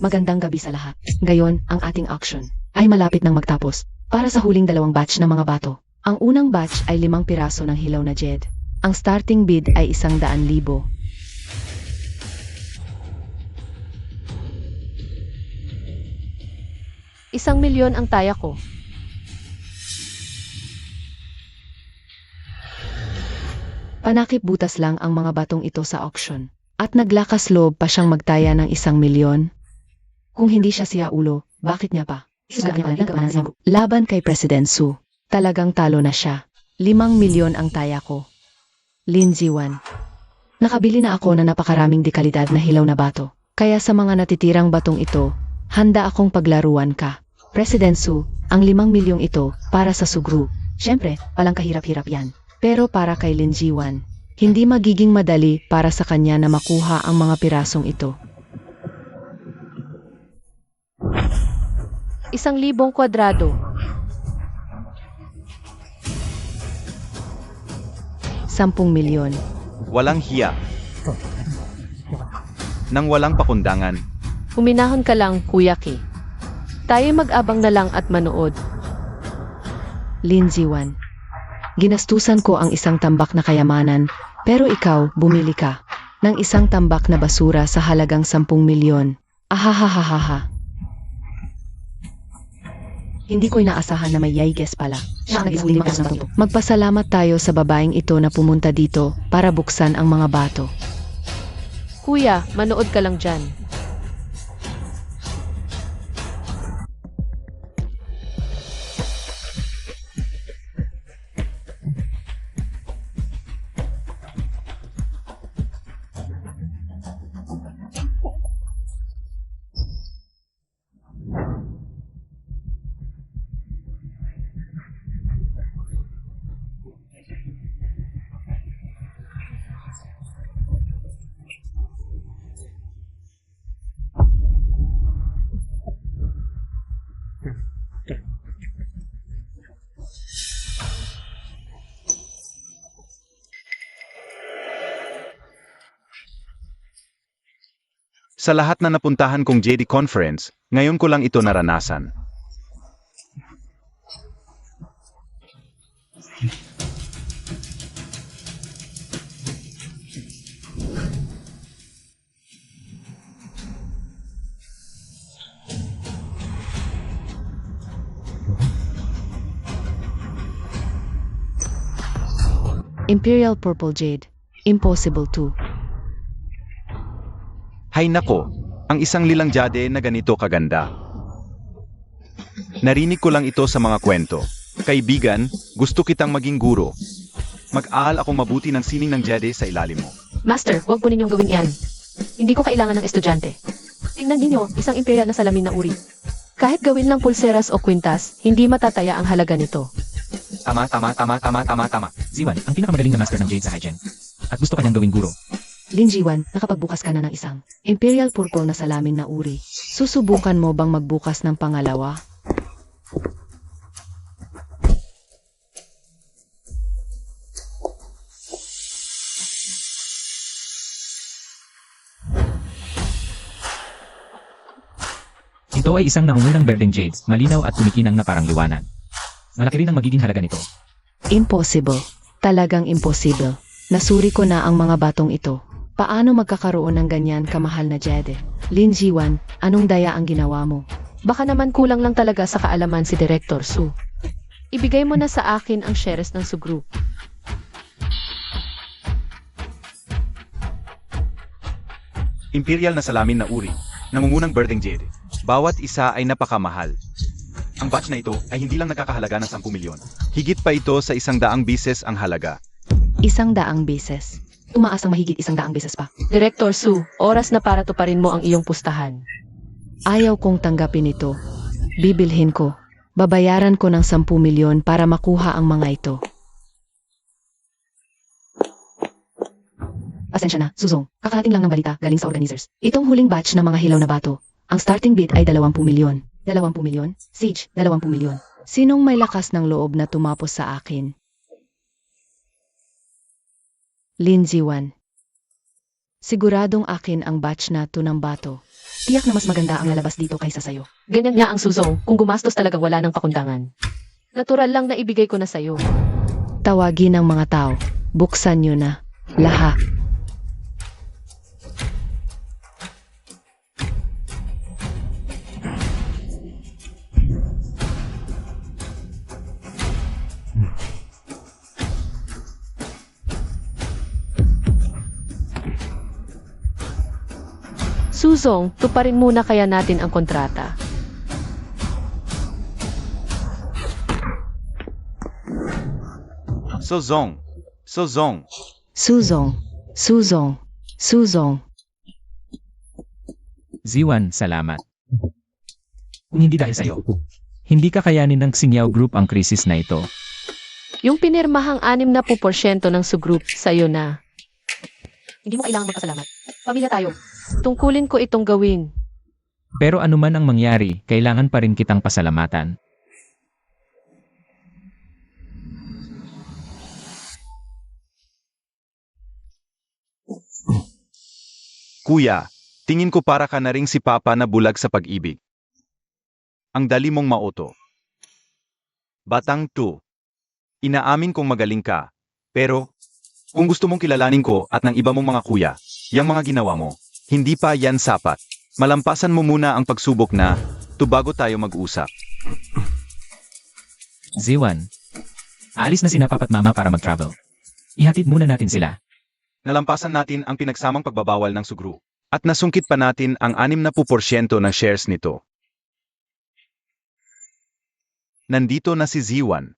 Magandang gabi sa lahat. Ngayon, ang ating auction ay malapit nang magtapos. Para sa huling 2 batch ng mga bato. Ang unang batch ay 5 piraso ng hilaw na jed. Ang starting bid ay 100,000. 1,000,000 ang taya ko. Panakip butas lang ang mga batong ito sa auction. At naglakas loob pa siyang magtaya ng 1,000,000. Kung hindi siya ulo, bakit niya pa? Laban kay President Su. Talagang talo na siya. 5,000,000 ang taya ko. Lin Ziwan. Nakabili na ako na napakaraming dekalidad na hilaw na bato. Kaya sa mga natitirang batong ito, handa akong paglaruan ka. President Su, ang 5,000,000 ito para sa Sugru. Siyempre, walang kahirap-hirap yan. Pero para kay Lin Ziwan, hindi magiging madali para sa kanya na makuha ang mga pirasong ito. 1,000 kwadrado. 10,000,000. Walang hiya. Nang walang pakundangan. Huminahon ka lang, Kuya Ki. Tayo mag-abang na lang at manood. Lin Ziwan. Ginastusan ko ang 1 tambak na kayamanan, pero ikaw, bumili ka ng 1 tambak na basura sa halagang 10,000,000. Ahahahaha. Hindi ko inaasahan na may yayges pala. Siya ang naging mga bato. Magpasalamat tayo sa babaeng ito na pumunta dito para buksan ang mga bato. Kuya, manood ka lang dyan. Sa lahat na napuntahan kong JD Conference, ngayon ko lang ito naranasan. Imperial Purple Jade. Impossible to. Hay nako, ang isang lilang jade na ganito kaganda. Narinig ko lang ito sa mga kwento. Kaibigan, gusto kitang maging guro. Mag-aaral akong mabuti ng sining ng jade sa ilalim mo. Master, huwag po ninyong gawin yan. Hindi ko kailangan ng estudyante. Tingnan ninyo, isang imperial na salamin na uri. Kahit gawin lang pulseras o kwintas, hindi matataya ang halaga nito. Tama. Z1, ang pinakamagaling na master ng jade sa Hygen. At gusto kanyang gawing guro. Lin Ziwan, nakapagbukas ka na ng isang Imperial Purple na salamin na uri. Susubukan mo bang magbukas ng pangalawa? Ito ay isang nangungunang berdeng jades, malinaw at kumikinang na parang liwanag. Malaki rin ang magiging halaga nito. Impossible. Talagang impossible. Nasuri ko na ang mga batong ito. Paano magkakaroon ng ganyan kamahal na Jede? Lin Jiwan, anong daya ang ginawa mo? Baka naman kulang lang talaga sa kaalaman si Director Su. Ibigay mo na sa akin ang shares ng Su Group. Imperial na salamin na uri, nangungunang birding jade. Bawat isa ay napakamahal. Ang batch na ito ay hindi lang nagkakahalaga ng 10 milyon. Higit pa ito sa 100 bises ang halaga. 100 beses. Tumaas ang mahigit 100 beses pa. Director Su, oras na para tuparin mo ang iyong pustahan. Ayaw kong tanggapin ito. Bibilhin ko. Babayaran ko ng 10 milyon para makuha ang mga ito. Pasensya na, Suzong. Kakarating lang ng balita galing sa organizers. Itong huling batch ng mga hilaw na bato. Ang starting bid ay 20 milyon. 20 milyon? Sage, 20 milyon. Sinong may lakas ng loob na tumapos sa akin? Lin Jiwan. Siguradong akin ang batch na to ng bato. Tiyak na mas maganda ang lalabas dito kaysa sayo. Ganyan nga ang Suzong, kung gumastos talagang wala ng pakundangan. Natural lang na ibigay ko na sa'yo. Tawagin ang mga tao. Buksan nyo na. Lahat. Suzong, tuparin muna kaya natin ang kontrata. Suzong. Suzong. Suzong. Suzong. Suzong. Ziwan, salamat. Kung hindi dahil sa'yo, hindi kakayanin ng Xingyao Group ang krisis na ito. Yung pinirmahang 60% ng Su Group, sa'yo na. Hindi mo kailangang magpasalamat. Pamilya tayo. Tungkulin ko itong gawin. Pero anuman ang mangyari, kailangan pa rin kitang pasalamatan. Kuya, tingin ko para ka na ring si Papa na bulag sa pag-ibig. Ang dali mong mauto. Batang 2. Inaamin kong magaling ka, pero kung gusto mong kilalanin ko at ng iba mong mga kuya, yung mga ginawa mo, hindi pa yan sapat. Malampasan mo muna ang pagsubok na, to bago tayo mag-usap. Ziwan, alis na sina Papa at Mama para mag-travel. Ihatid muna natin sila. Nalampasan natin ang pinagsamang pagbabawal ng sugru. At nasungkit pa natin ang 60% ng shares nito. Nandito na si Ziwan.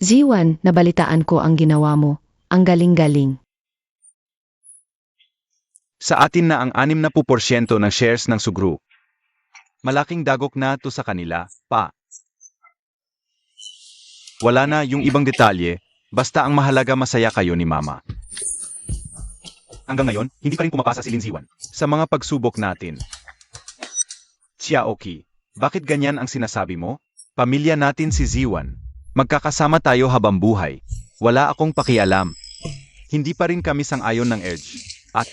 Ziwan, nabalitaan ko ang ginawa mo. Ang galing-galing. Sa atin na ang 60% ng shares ng sugru. Malaking dagok na to sa kanila, pa. Wala na yung ibang detalye, basta ang mahalaga masaya kayo ni Mama. Hanggang ngayon, hindi pa rin pumapasa si Lin Ziwan sa mga pagsubok natin. Xiaoqi, bakit ganyan ang sinasabi mo? Pamilya natin si Ziwan. Magkakasama tayo habang buhay. Wala akong pakialam. Hindi pa rin kami sang-ayon ng Edge. At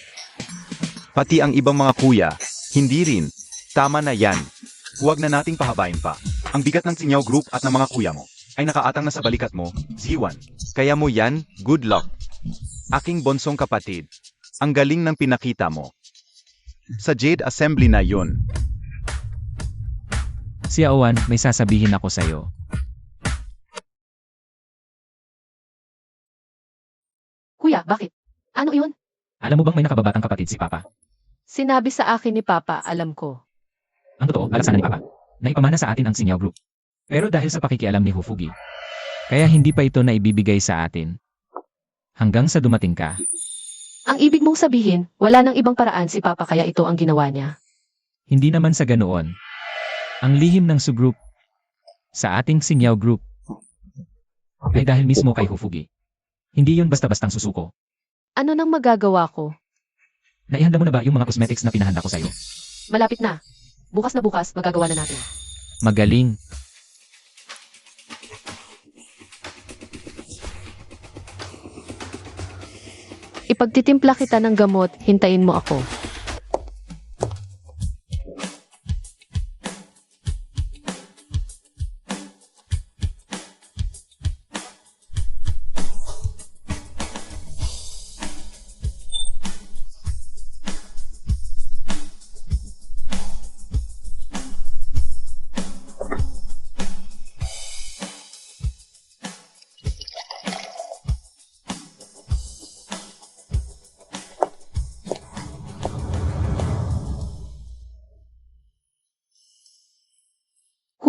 pati ang ibang mga kuya, hindi rin. Tama na yan. Huwag na nating pahabain pa. Ang bigat ng Xingyao Group at ng mga kuya mo ay nakaatang na sa balikat mo, Ziwan. Kaya mo yan, good luck. Aking bonsong kapatid. Ang galing ng pinakita mo. Sa Jade Assembly na yon. Xiaowan, may sasabihin ako sa'yo. Kuya, bakit? Ano iyon? Alam mo bang may nakababatang kapatid si Papa? Sinabi sa akin ni Papa, alam ko. Ang totoo, alasanan ni Papa. Naipamana sa atin ang Xingyao Group. Pero dahil sa pakikialam ni Hufugi, kaya hindi pa ito naibibigay sa atin. Hanggang sa dumating ka. Ang ibig mong sabihin, wala nang ibang paraan si Papa kaya ito ang ginawa niya. Hindi naman sa ganoon. Ang lihim ng Su Group sa ating Xingyao Group ay dahil mismo kay Hufugi. Hindi yun basta-bastang susuko. Ano nang magagawa ko? Naihanda mo na ba yung mga cosmetics na pinahanda ko sa'yo? Malapit na. Bukas na bukas, magagawa na natin. Magaling. Ipagtitimpla kita ng gamot, hintayin mo ako.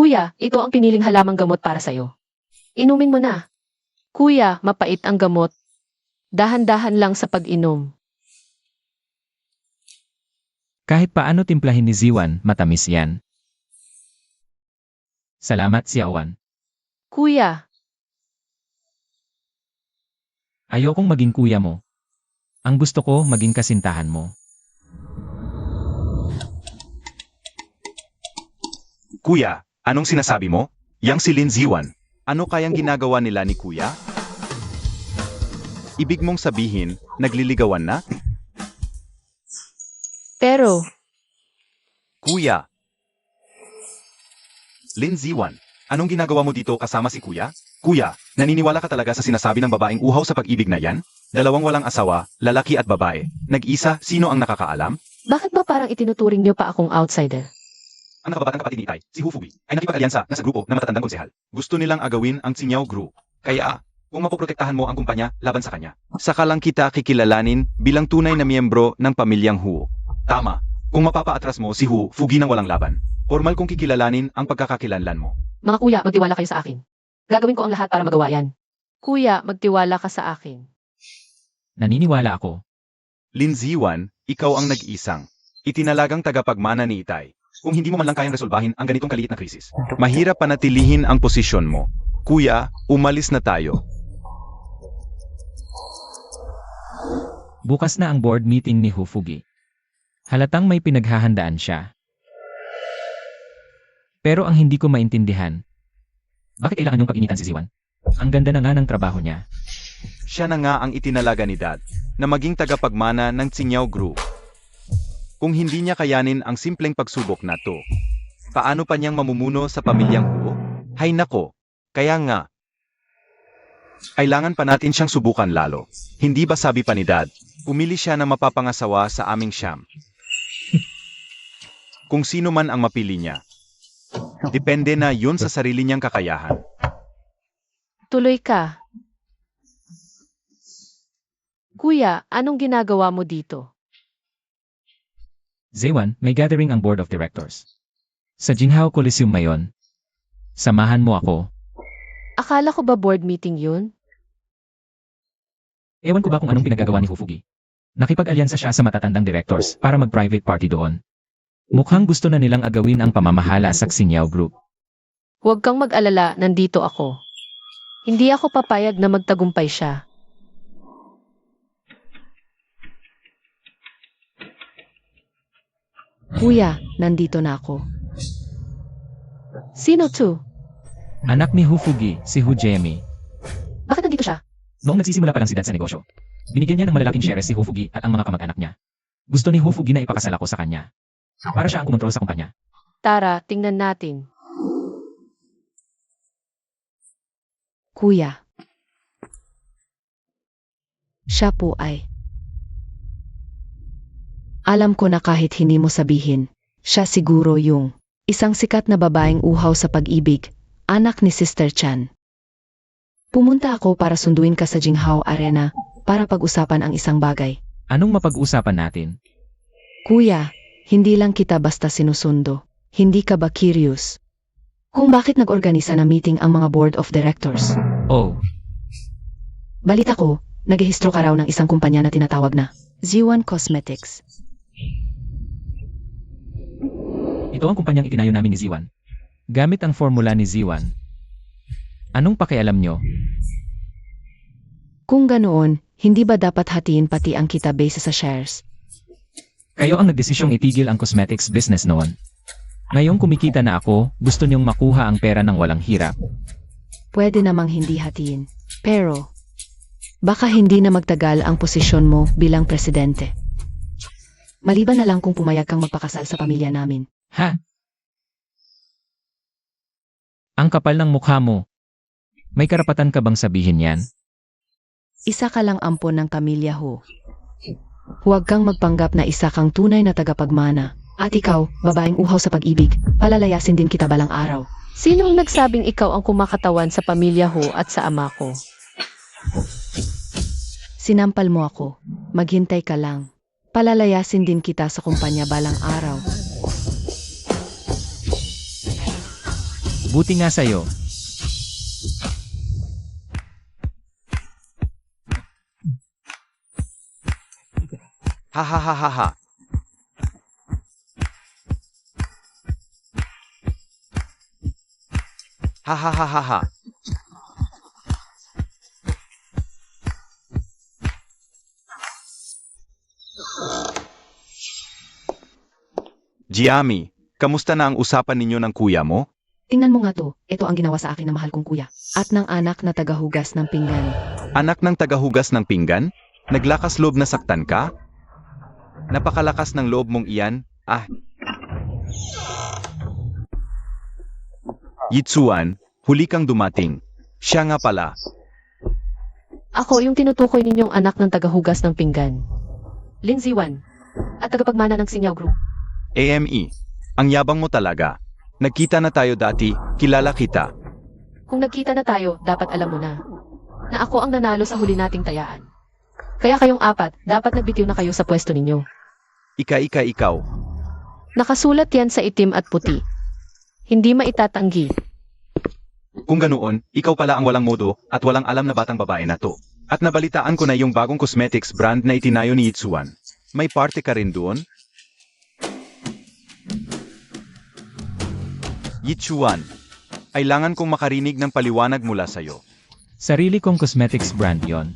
Kuya, ito ang piniling halamang gamot para sa'yo. Inumin mo na. Kuya, mapait ang gamot. Dahan-dahan lang sa pag-inom. Kahit paano timplahin ni Ziwan, matamis yan. Salamat, Xiaowan. Kuya, Ayokong maging kuya mo. Ang gusto ko, maging kasintahan mo. Kuya, anong sinasabi mo? Yang si Lin Ziwan. Ano kayang ginagawa nila ni Kuya? Ibig mong sabihin, nagliligawan na? pero, Kuya! Lin Ziwan, anong ginagawa mo dito kasama si Kuya? Kuya, naniniwala ka talaga sa sinasabi ng babaeng uhaw sa pag-ibig na yan? Dalawang walang asawa, lalaki at babae. Nag-isa, sino ang nakakaalam? bakit ba parang itinuturing niyo pa akong outsider? Ang nakabatang kapatid ni Itay, si Hu Fugi, ay nakipag-alyansa na sa grupo ng matatandang konsehal. Gusto nilang agawin ang Tsinyaw Group. Kaya, kung mapoprotektahan mo ang kumpanya laban sa kanya, saka lang kita kikilalanin bilang tunay na miyembro ng pamilyang Hu. Tama, kung mapapaatras mo si Hu Fugi ng walang laban. Formal kong kikilalanin ang pagkakakilanlan mo. Mga kuya, magtiwala kayo sa akin. Gagawin ko ang lahat para magawa yan. Kuya, magtiwala ka sa akin. Naniniwala ako. Lin Ziwan, ikaw ang nag-isang itinalagang tagapagmana ni Itay. Kung hindi mo man lang kayang resolbahin ang ganitong kaliit na krisis, mahirap panatilihin ang posisyon mo. Kuya, umalis na tayo. Bukas na ang board meeting ni Hufugi. Halatang may pinaghahandaan siya. Pero ang hindi ko maintindihan, bakit kailangan yung pag-initan si Ziwan? Ang ganda na nga ng trabaho niya. Siya na nga ang itinalaga ni Dad na maging tagapagmana ng Tsinyaw Group. Kung hindi niya kayanin ang simpleng pagsubok na to, paano pa niyang mamumuno sa pamilyang Hu? Hay nako, kaya nga. Kailangan pa natin siyang subukan lalo. Hindi ba sabi pa ni Dad, pumili siya na mapapangasawa sa aming siyam. Kung sino man ang mapili niya, depende na yun sa sarili niyang kakayahan. Tuloy ka. Kuya, anong ginagawa mo dito? Ziwan, may gathering ang board of directors. Sa Jinghao Coliseum ngayon. Samahan mo ako. Akala ko ba board meeting yun? Ewan ko ba kung anong pinagagawa ni Hufugi. Nakipag-alyansa siya sa matatandang directors para mag-private party doon. Mukhang gusto na nilang agawin ang pamamahala sa Xinjiao Group. Huwag kang mag-alala, nandito ako. Hindi ako papayag na magtagumpay siya. Kuya, nandito na ako. Sino to? Anak ni Hufugi, si Hu Jemi. Bakit nandito siya? Noong nagsisimula pa lang si Dad sa negosyo, binigyan niya ng malalaking shares si Hufugi at ang mga kamag-anak niya. Gusto ni Hufugi na ipakasal ako sa kanya. Para siya ang kumontrol sa kumpanya. Tara, tingnan natin. Kuya. Siya po ay. Alam ko na kahit hindi mo sabihin, siya siguro yung isang sikat na babaeng uhaw sa pag-ibig, anak ni Sister Chan. Pumunta ako para sunduin ka sa Jinghao Arena para pag-usapan ang isang bagay. Anong mapag-usapan natin? Kuya, hindi lang kita basta sinusundo. Hindi ka ba curious? Kung bakit nag-organisa ng meeting ang mga board of directors? Oh, Balita ko, naghihistro ka raw ng isang kumpanya na tinatawag na Z1 Cosmetics. ito ang kumpanyang itinayo namin ni Ziwan. Gamit ang formula ni Ziwan. Anong pakialam nyo? Kung ganoon, hindi ba dapat hatiin pati ang kita base sa shares? Kayo ang nagdesisyong itigil ang cosmetics business noon. Ngayong kumikita na ako, gusto niyong makuha ang pera ng walang hirap. Pwede namang hindi hatiin. Pero, baka hindi na magtagal ang posisyon mo bilang presidente. Maliban na lang kung pumayag kang magpakasal sa pamilya namin. Ha? Ang kapal ng mukha mo. May karapatan ka bang sabihin yan? Isa ka lang ampon ng pamilya ho. Huwag kang magpanggap na isa kang tunay na tagapagmana. At ikaw, babaeng uhaw sa pag-ibig, palalayasin din kita balang araw. Sinong nagsabing ikaw ang kumakatawan sa pamilya ko at sa ama ko? Sinampal mo ako. Maghintay ka lang. Palalayasin din kita sa kumpanya balang araw. Buti nga sa'yo. Ha ha ha ha ha. Ha ha ha ha ha. Giami, kamusta na ang usapan ninyo ng kuya mo? Tingnan mo nga to, ito ang ginawa sa akin ng mahal kong kuya. At ng anak na tagahugas ng pinggan. Anak ng tagahugas ng pinggan? Naglakas loob na saktan ka? Napakalakas ng loob mong iyan, ah. Yitsuan, huli kang dumating. Siya nga pala. Ako yung tinutukoy ninyong anak ng tagahugas ng pinggan. Lindsay Wan. At tagapagmana ng Sinyaw Group. AME, ang yabang mo talaga. Nagkita na tayo dati, kilala kita. Kung nagkita na tayo, dapat alam mo na ako ang nanalo sa huli nating tayaan. Kaya kayong apat, dapat nagbitiw na kayo sa pwesto ninyo. Ikaw. Nakasulat yan sa itim at puti. Hindi maitatanggi. Kung ganoon, ikaw pala ang walang modo at walang alam na batang babae na to. At nabalitaan ko na yung bagong cosmetics brand na itinayo ni Yitsuan. May parte ka rin doon? Yitsuan, kailangan kong makarinig ng paliwanag mula sa'yo. Sarili kong cosmetics brand yon.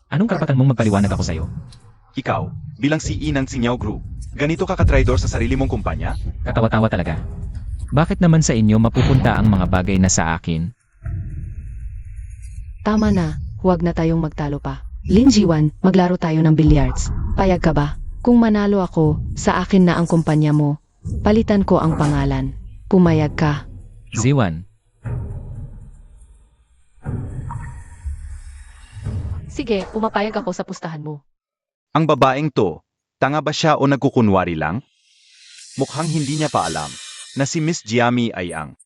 Anong karapatan mong magpaliwanag ako sa'yo? Ikaw, bilang CEO ng Sinyaw Group, ganito ka katraidor sa sarili mong kumpanya? Katawa-tawa talaga. Bakit naman sa inyo mapupunta ang mga bagay na sa akin? Tama na, huwag na tayong magtalo pa. Lin Jiwan, maglaro tayo ng billiards. Payag ka ba? Kung manalo ako, sa akin na ang kumpanya mo. Palitan ko ang pangalan. Pumayag ka. Ziwan, Sige, pumapayag ako sa pustahan mo. Ang babaeng to, tanga ba siya o nagkukunwari lang? Mukhang hindi niya pa alam na si Miss Giami ay ang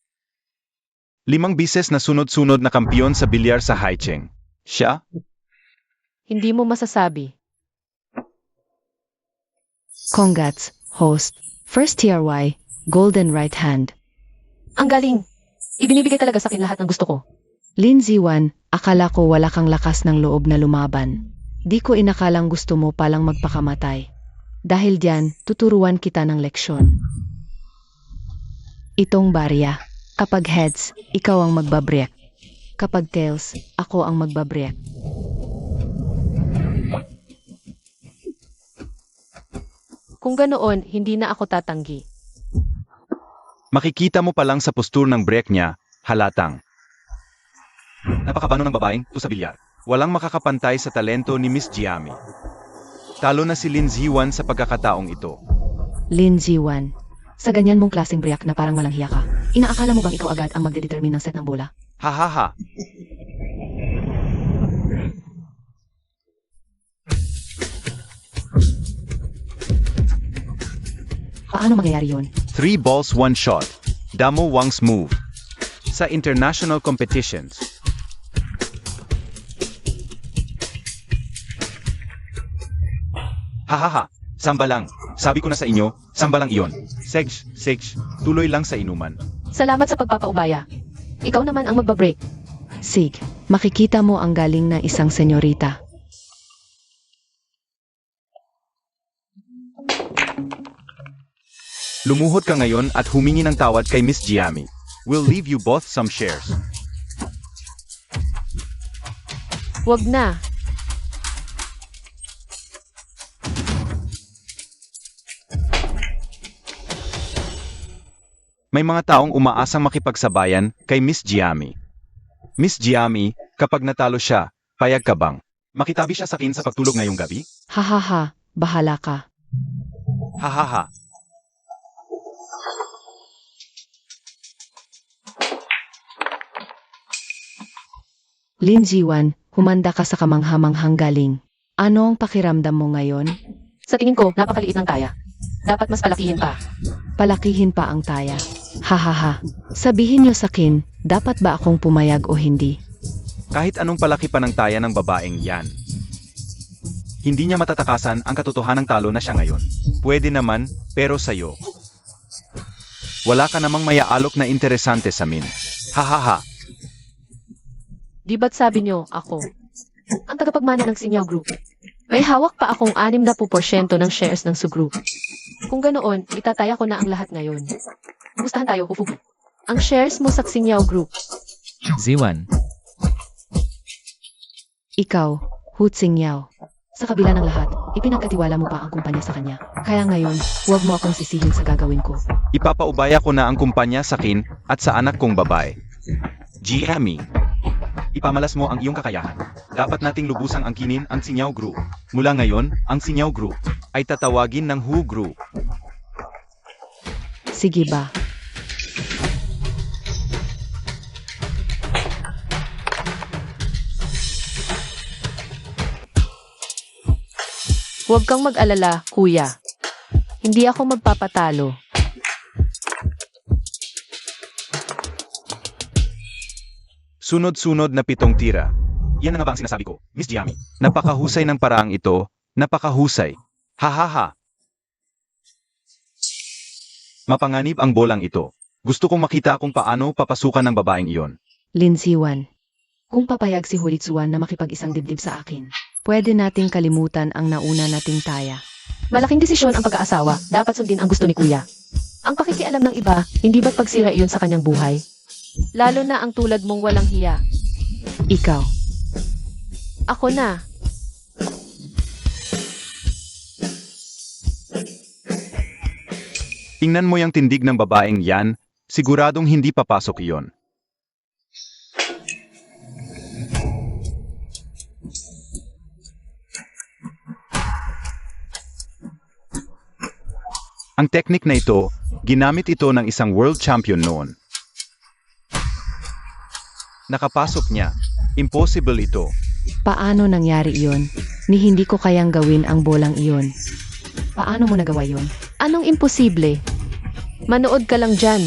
5 bises na sunod-sunod na kampiyon sa bilyar sa Haicheng. Siya? Hindi mo masasabi. Congrats, host. First tier Y, golden right hand. Ang galing! Ibinibigay talaga sa akin lahat ng gusto ko. Lin Ziwan, akala ko wala kang lakas ng loob na lumaban. Di ko inakalang gusto mo palang magpakamatay. Dahil diyan, tuturuan kita ng leksyon. Itong barya. Kapag heads, ikaw ang magbabrek. Kapag tails, ako ang magbabrek. Kung ganoon, hindi na ako tatanggi. Makikita mo pa lang sa postur ng break niya, halatang. Napakabano ng babaeng to sa bilyar. Walang makakapantay sa talento ni Miss Giami. Talo na si Lin Ziwan sa pagkakataong ito. Lin Ziwan, sa ganyan mong klaseng break na parang walang hiya ka, inaakala mo bang ikaw agad ang magdedetermine ng set ng bola? Ha ha ha. Paano mangyayari yun? 3 balls 1 shot. Damo Wang's move. Sa international competitions. Hahaha, samba lang. Sabi ko na sa inyo, samba lang iyon. Sej, tuloy lang sa inuman. Salamat sa pagpapaubaya. Ikaw naman ang magbabreak. Sig, makikita mo ang galing ng isang senyorita. Lumuhod ka ngayon at humingi ng tawad kay Miss Giami. We'll leave you both some shares. Wag na. May mga taong umaasang makipagsabayan kay Miss Giami. Miss Giami, kapag natalo siya, payag ka bang makitabi siya sa akin sa pagtulog ngayong gabi? Hahaha, bahala ka. Hahaha. Lin Jiwan, humanda ka sa kamanghamanghang galing. Ano ang pakiramdam mo ngayon? Sa tingin ko, napakaliit ng taya. Dapat mas palakihin pa. Palakihin pa ang taya. Hahaha. Sabihin niyo sa akin, dapat ba akong pumayag o hindi? Kahit anong palaki pa ng taya ng babaeng yan. Hindi niya matatakasan ang katotohanang talo na siya ngayon. Pwede naman, pero sa'yo. Wala ka namang mayaalok na interesante sa min. Hahaha. Di ba't sabi nyo, ako, ang tagapagmana ng Sinyaw Group. May hawak pa akong 60% ng shares ng Su Group. Kung ganoon, itataya ko na ang lahat ngayon. Gustahan tayo, Ufugu. Ang shares mo sa Sinyaw Group. Z1. Ikaw, Hu Tsingyao. Sa kabila ng lahat, ipinagkatiwala mo pa ang kumpanya sa kanya. Kaya ngayon, huwag mo akong sisihin sa gagawin ko. Ipapaubaya ko na ang kumpanya sa akin at sa anak kong babae. GME. Ipamalas mo ang iyong kakayahan. Dapat nating lubusang angkinin ang Sinyaw Group. Mula ngayon, ang Sinyaw Group ay tatawagin ng Hu Group. Sige ba? Huwag kang mag-alala, kuya. Hindi ako magpapatalo. Sunod-sunod na 7 tira. Yan na nga ba ang sinasabi ko, Miss Giami? Napakahusay ng paraang ito. Napakahusay. Hahaha. Mapanganib ang bolang ito. Gusto kong makita kung paano papasukan ng babaeng iyon. Lin Ziwan. Kung papayag si Hulitsuan na makipag-isang dibdib sa akin, pwede nating kalimutan ang nauna nating taya. Malaking desisyon ang pag-aasawa. Dapat sundin ang gusto ni kuya. Ang pakikialam ng iba, hindi ba't pagsira iyon sa kanyang buhay? Lalo na ang tulad mong walang hiya. Ikaw. Ako na. Tingnan mo yung tindig ng babaeng yan, siguradong hindi papasok iyon. Ang teknik na ito, ginamit ito ng isang world champion noon. Nakapasok niya. Impossible ito. Paano nangyari iyon? Ni hindi ko kayang gawin ang bolang iyon. Paano mo nagawa iyon? Anong imposible? Manood ka lang dyan.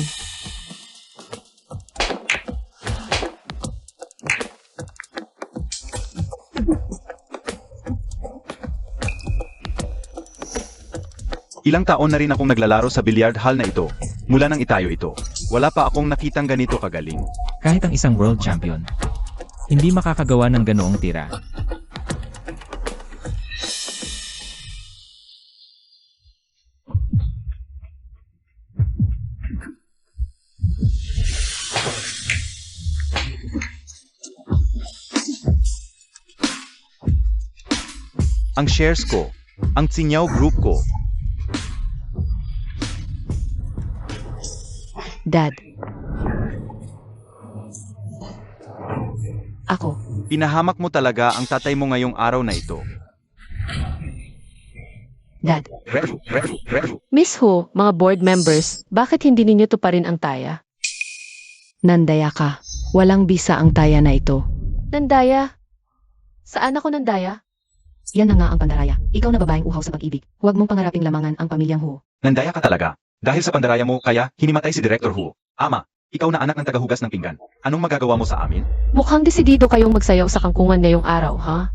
Ilang taon na rin akong naglalaro sa billiard hall na ito. Mula nang itayo ito. Wala pa akong nakitang ganito kagaling. Kahit ang isang world champion, hindi makakagawa ng ganoong tira. Ang shares ko, ang Sinyaw Group ko, Dad. Ako. pinahamak mo talaga ang tatay mo ngayong araw na ito. Dad. Miss Ho, mga board members, bakit hindi ninyo to pa rin ang taya? Nandaya ka. Walang bisa ang taya na ito. Nandaya? Saan ako nandaya? Yan na nga ang pandaraya. Ikaw na babaeng uhaw sa pag-ibig. Huwag mong pangaraping lamangan ang pamilyang Hu. Nandaya ka talaga. Dahil sa pandaraya mo, kaya hinimatay si Director Hu. Ama, ikaw na anak ng tagahugas ng pinggan. Anong magagawa mo sa amin? Mukhang desidido kayong magsayaw sa kangkungan ngayong araw, ha?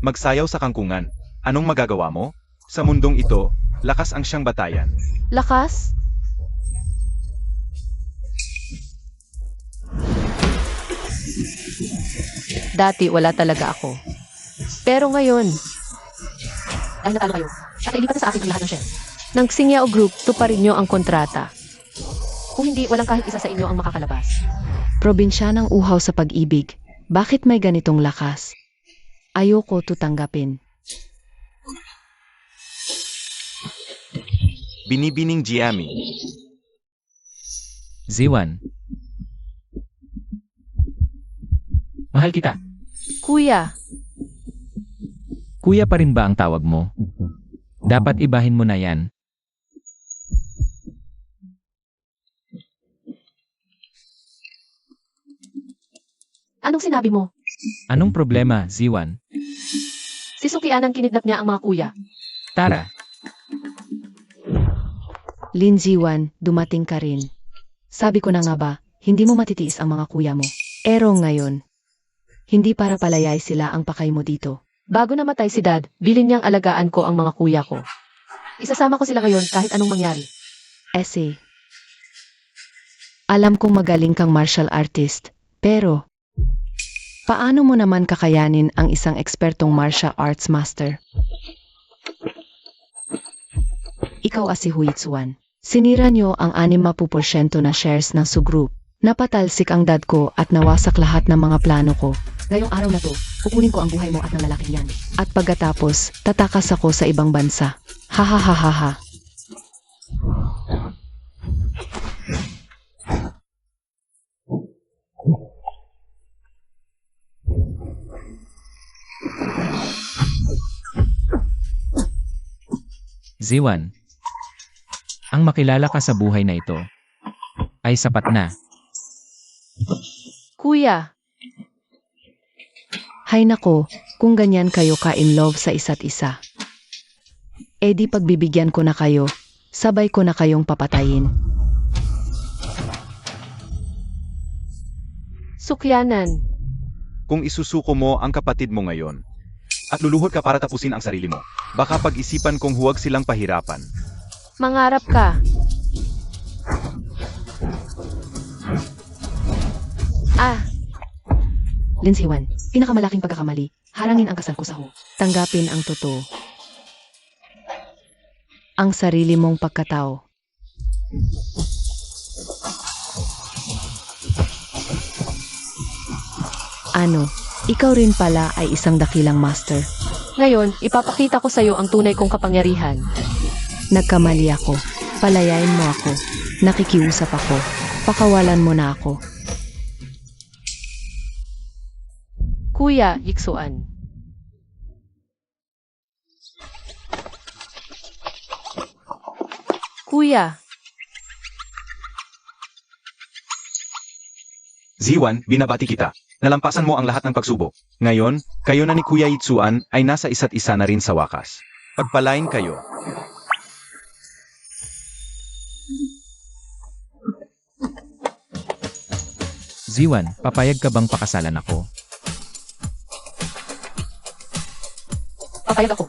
Magsayaw sa kangkungan. Anong magagawa mo? Sa mundong ito, lakas ang siyang batayan. Lakas? Dati wala talaga ako. Pero ngayon, dahil natalo kayo, at ilipat na sa akin ang lahat ng shares. Nang Singyao Group, tuparin nyo ang kontrata. Kung hindi, walang kahit isa sa inyo ang makakalabas. Probinsyanang uhaw sa pag-ibig. Bakit may ganitong lakas? Ayoko tutanggapin. Binibining Giami. Z1. Mahal kita. Kuya, Kuya pa rin ba ang tawag mo? Dapat ibahin mo na yan. anong sinabi mo? Anong problema, Z1? Si Sukian ang kinidnap niya ang mga kuya. Tara, Lin Ziwan, dumating ka rin. Sabi ko na nga ba, hindi mo matitiis ang mga kuya mo. Pero ngayon, hindi para palayay sila ang pakay mo dito. Bago namatay si Dad, bilin niyang alagaan ko ang mga kuya ko. Isasama ko sila ngayon kahit anong mangyari. Ese, Alam kong magaling kang martial artist, pero paano mo naman kakayanin ang isang ekspertong martial arts master? Ikaw si Huitsuan. Sinira niyo ang 60% na shares ng Su Group. Napatalsik ang dad ko at nawasak lahat ng mga plano ko. Ngayong araw na to, kukunin ko ang buhay mo at ng lalaking yan. At pagkatapos, tatakas ako sa ibang bansa. Ha ha ha ha ha. Ziwan, ang makilala ka sa buhay na ito ay sapat na. Kuya, Hay nako, kung ganyan kayo ka-in love sa isa't isa. Eh di pagbibigyan ko na kayo, sabay ko na kayong papatayin. sukyanan. Kung isusuko mo ang kapatid mo ngayon, at luluhod ka para tapusin ang sarili mo, baka pag-isipan kong huwag silang pahirapan. Mangarap ka. Ah, Linsiwan, pinakamalaking pagkakamali, harangin ang kasal ko sa ho. Tanggapin ang totoo. Ang sarili mong pagkatao. Ano, ikaw rin pala ay isang dakilang master. ngayon, ipapakita ko sa'yo ang tunay kong kapangyarihan. Nagkamali ako. Palayain mo ako. Nakikiusap ako. Pakawalan mo na ako. Kuya, Yiksuan. Kuya, Ziwan, binabati kita. Nalampasan mo ang lahat ng pagsubok. Ngayon, kayo na ni Kuya Itsuan ay nasa isa't isa na rin sa wakas. Pagpalain kayo. Ziwan, papayag ka bang pakasalan ako? papayag ako.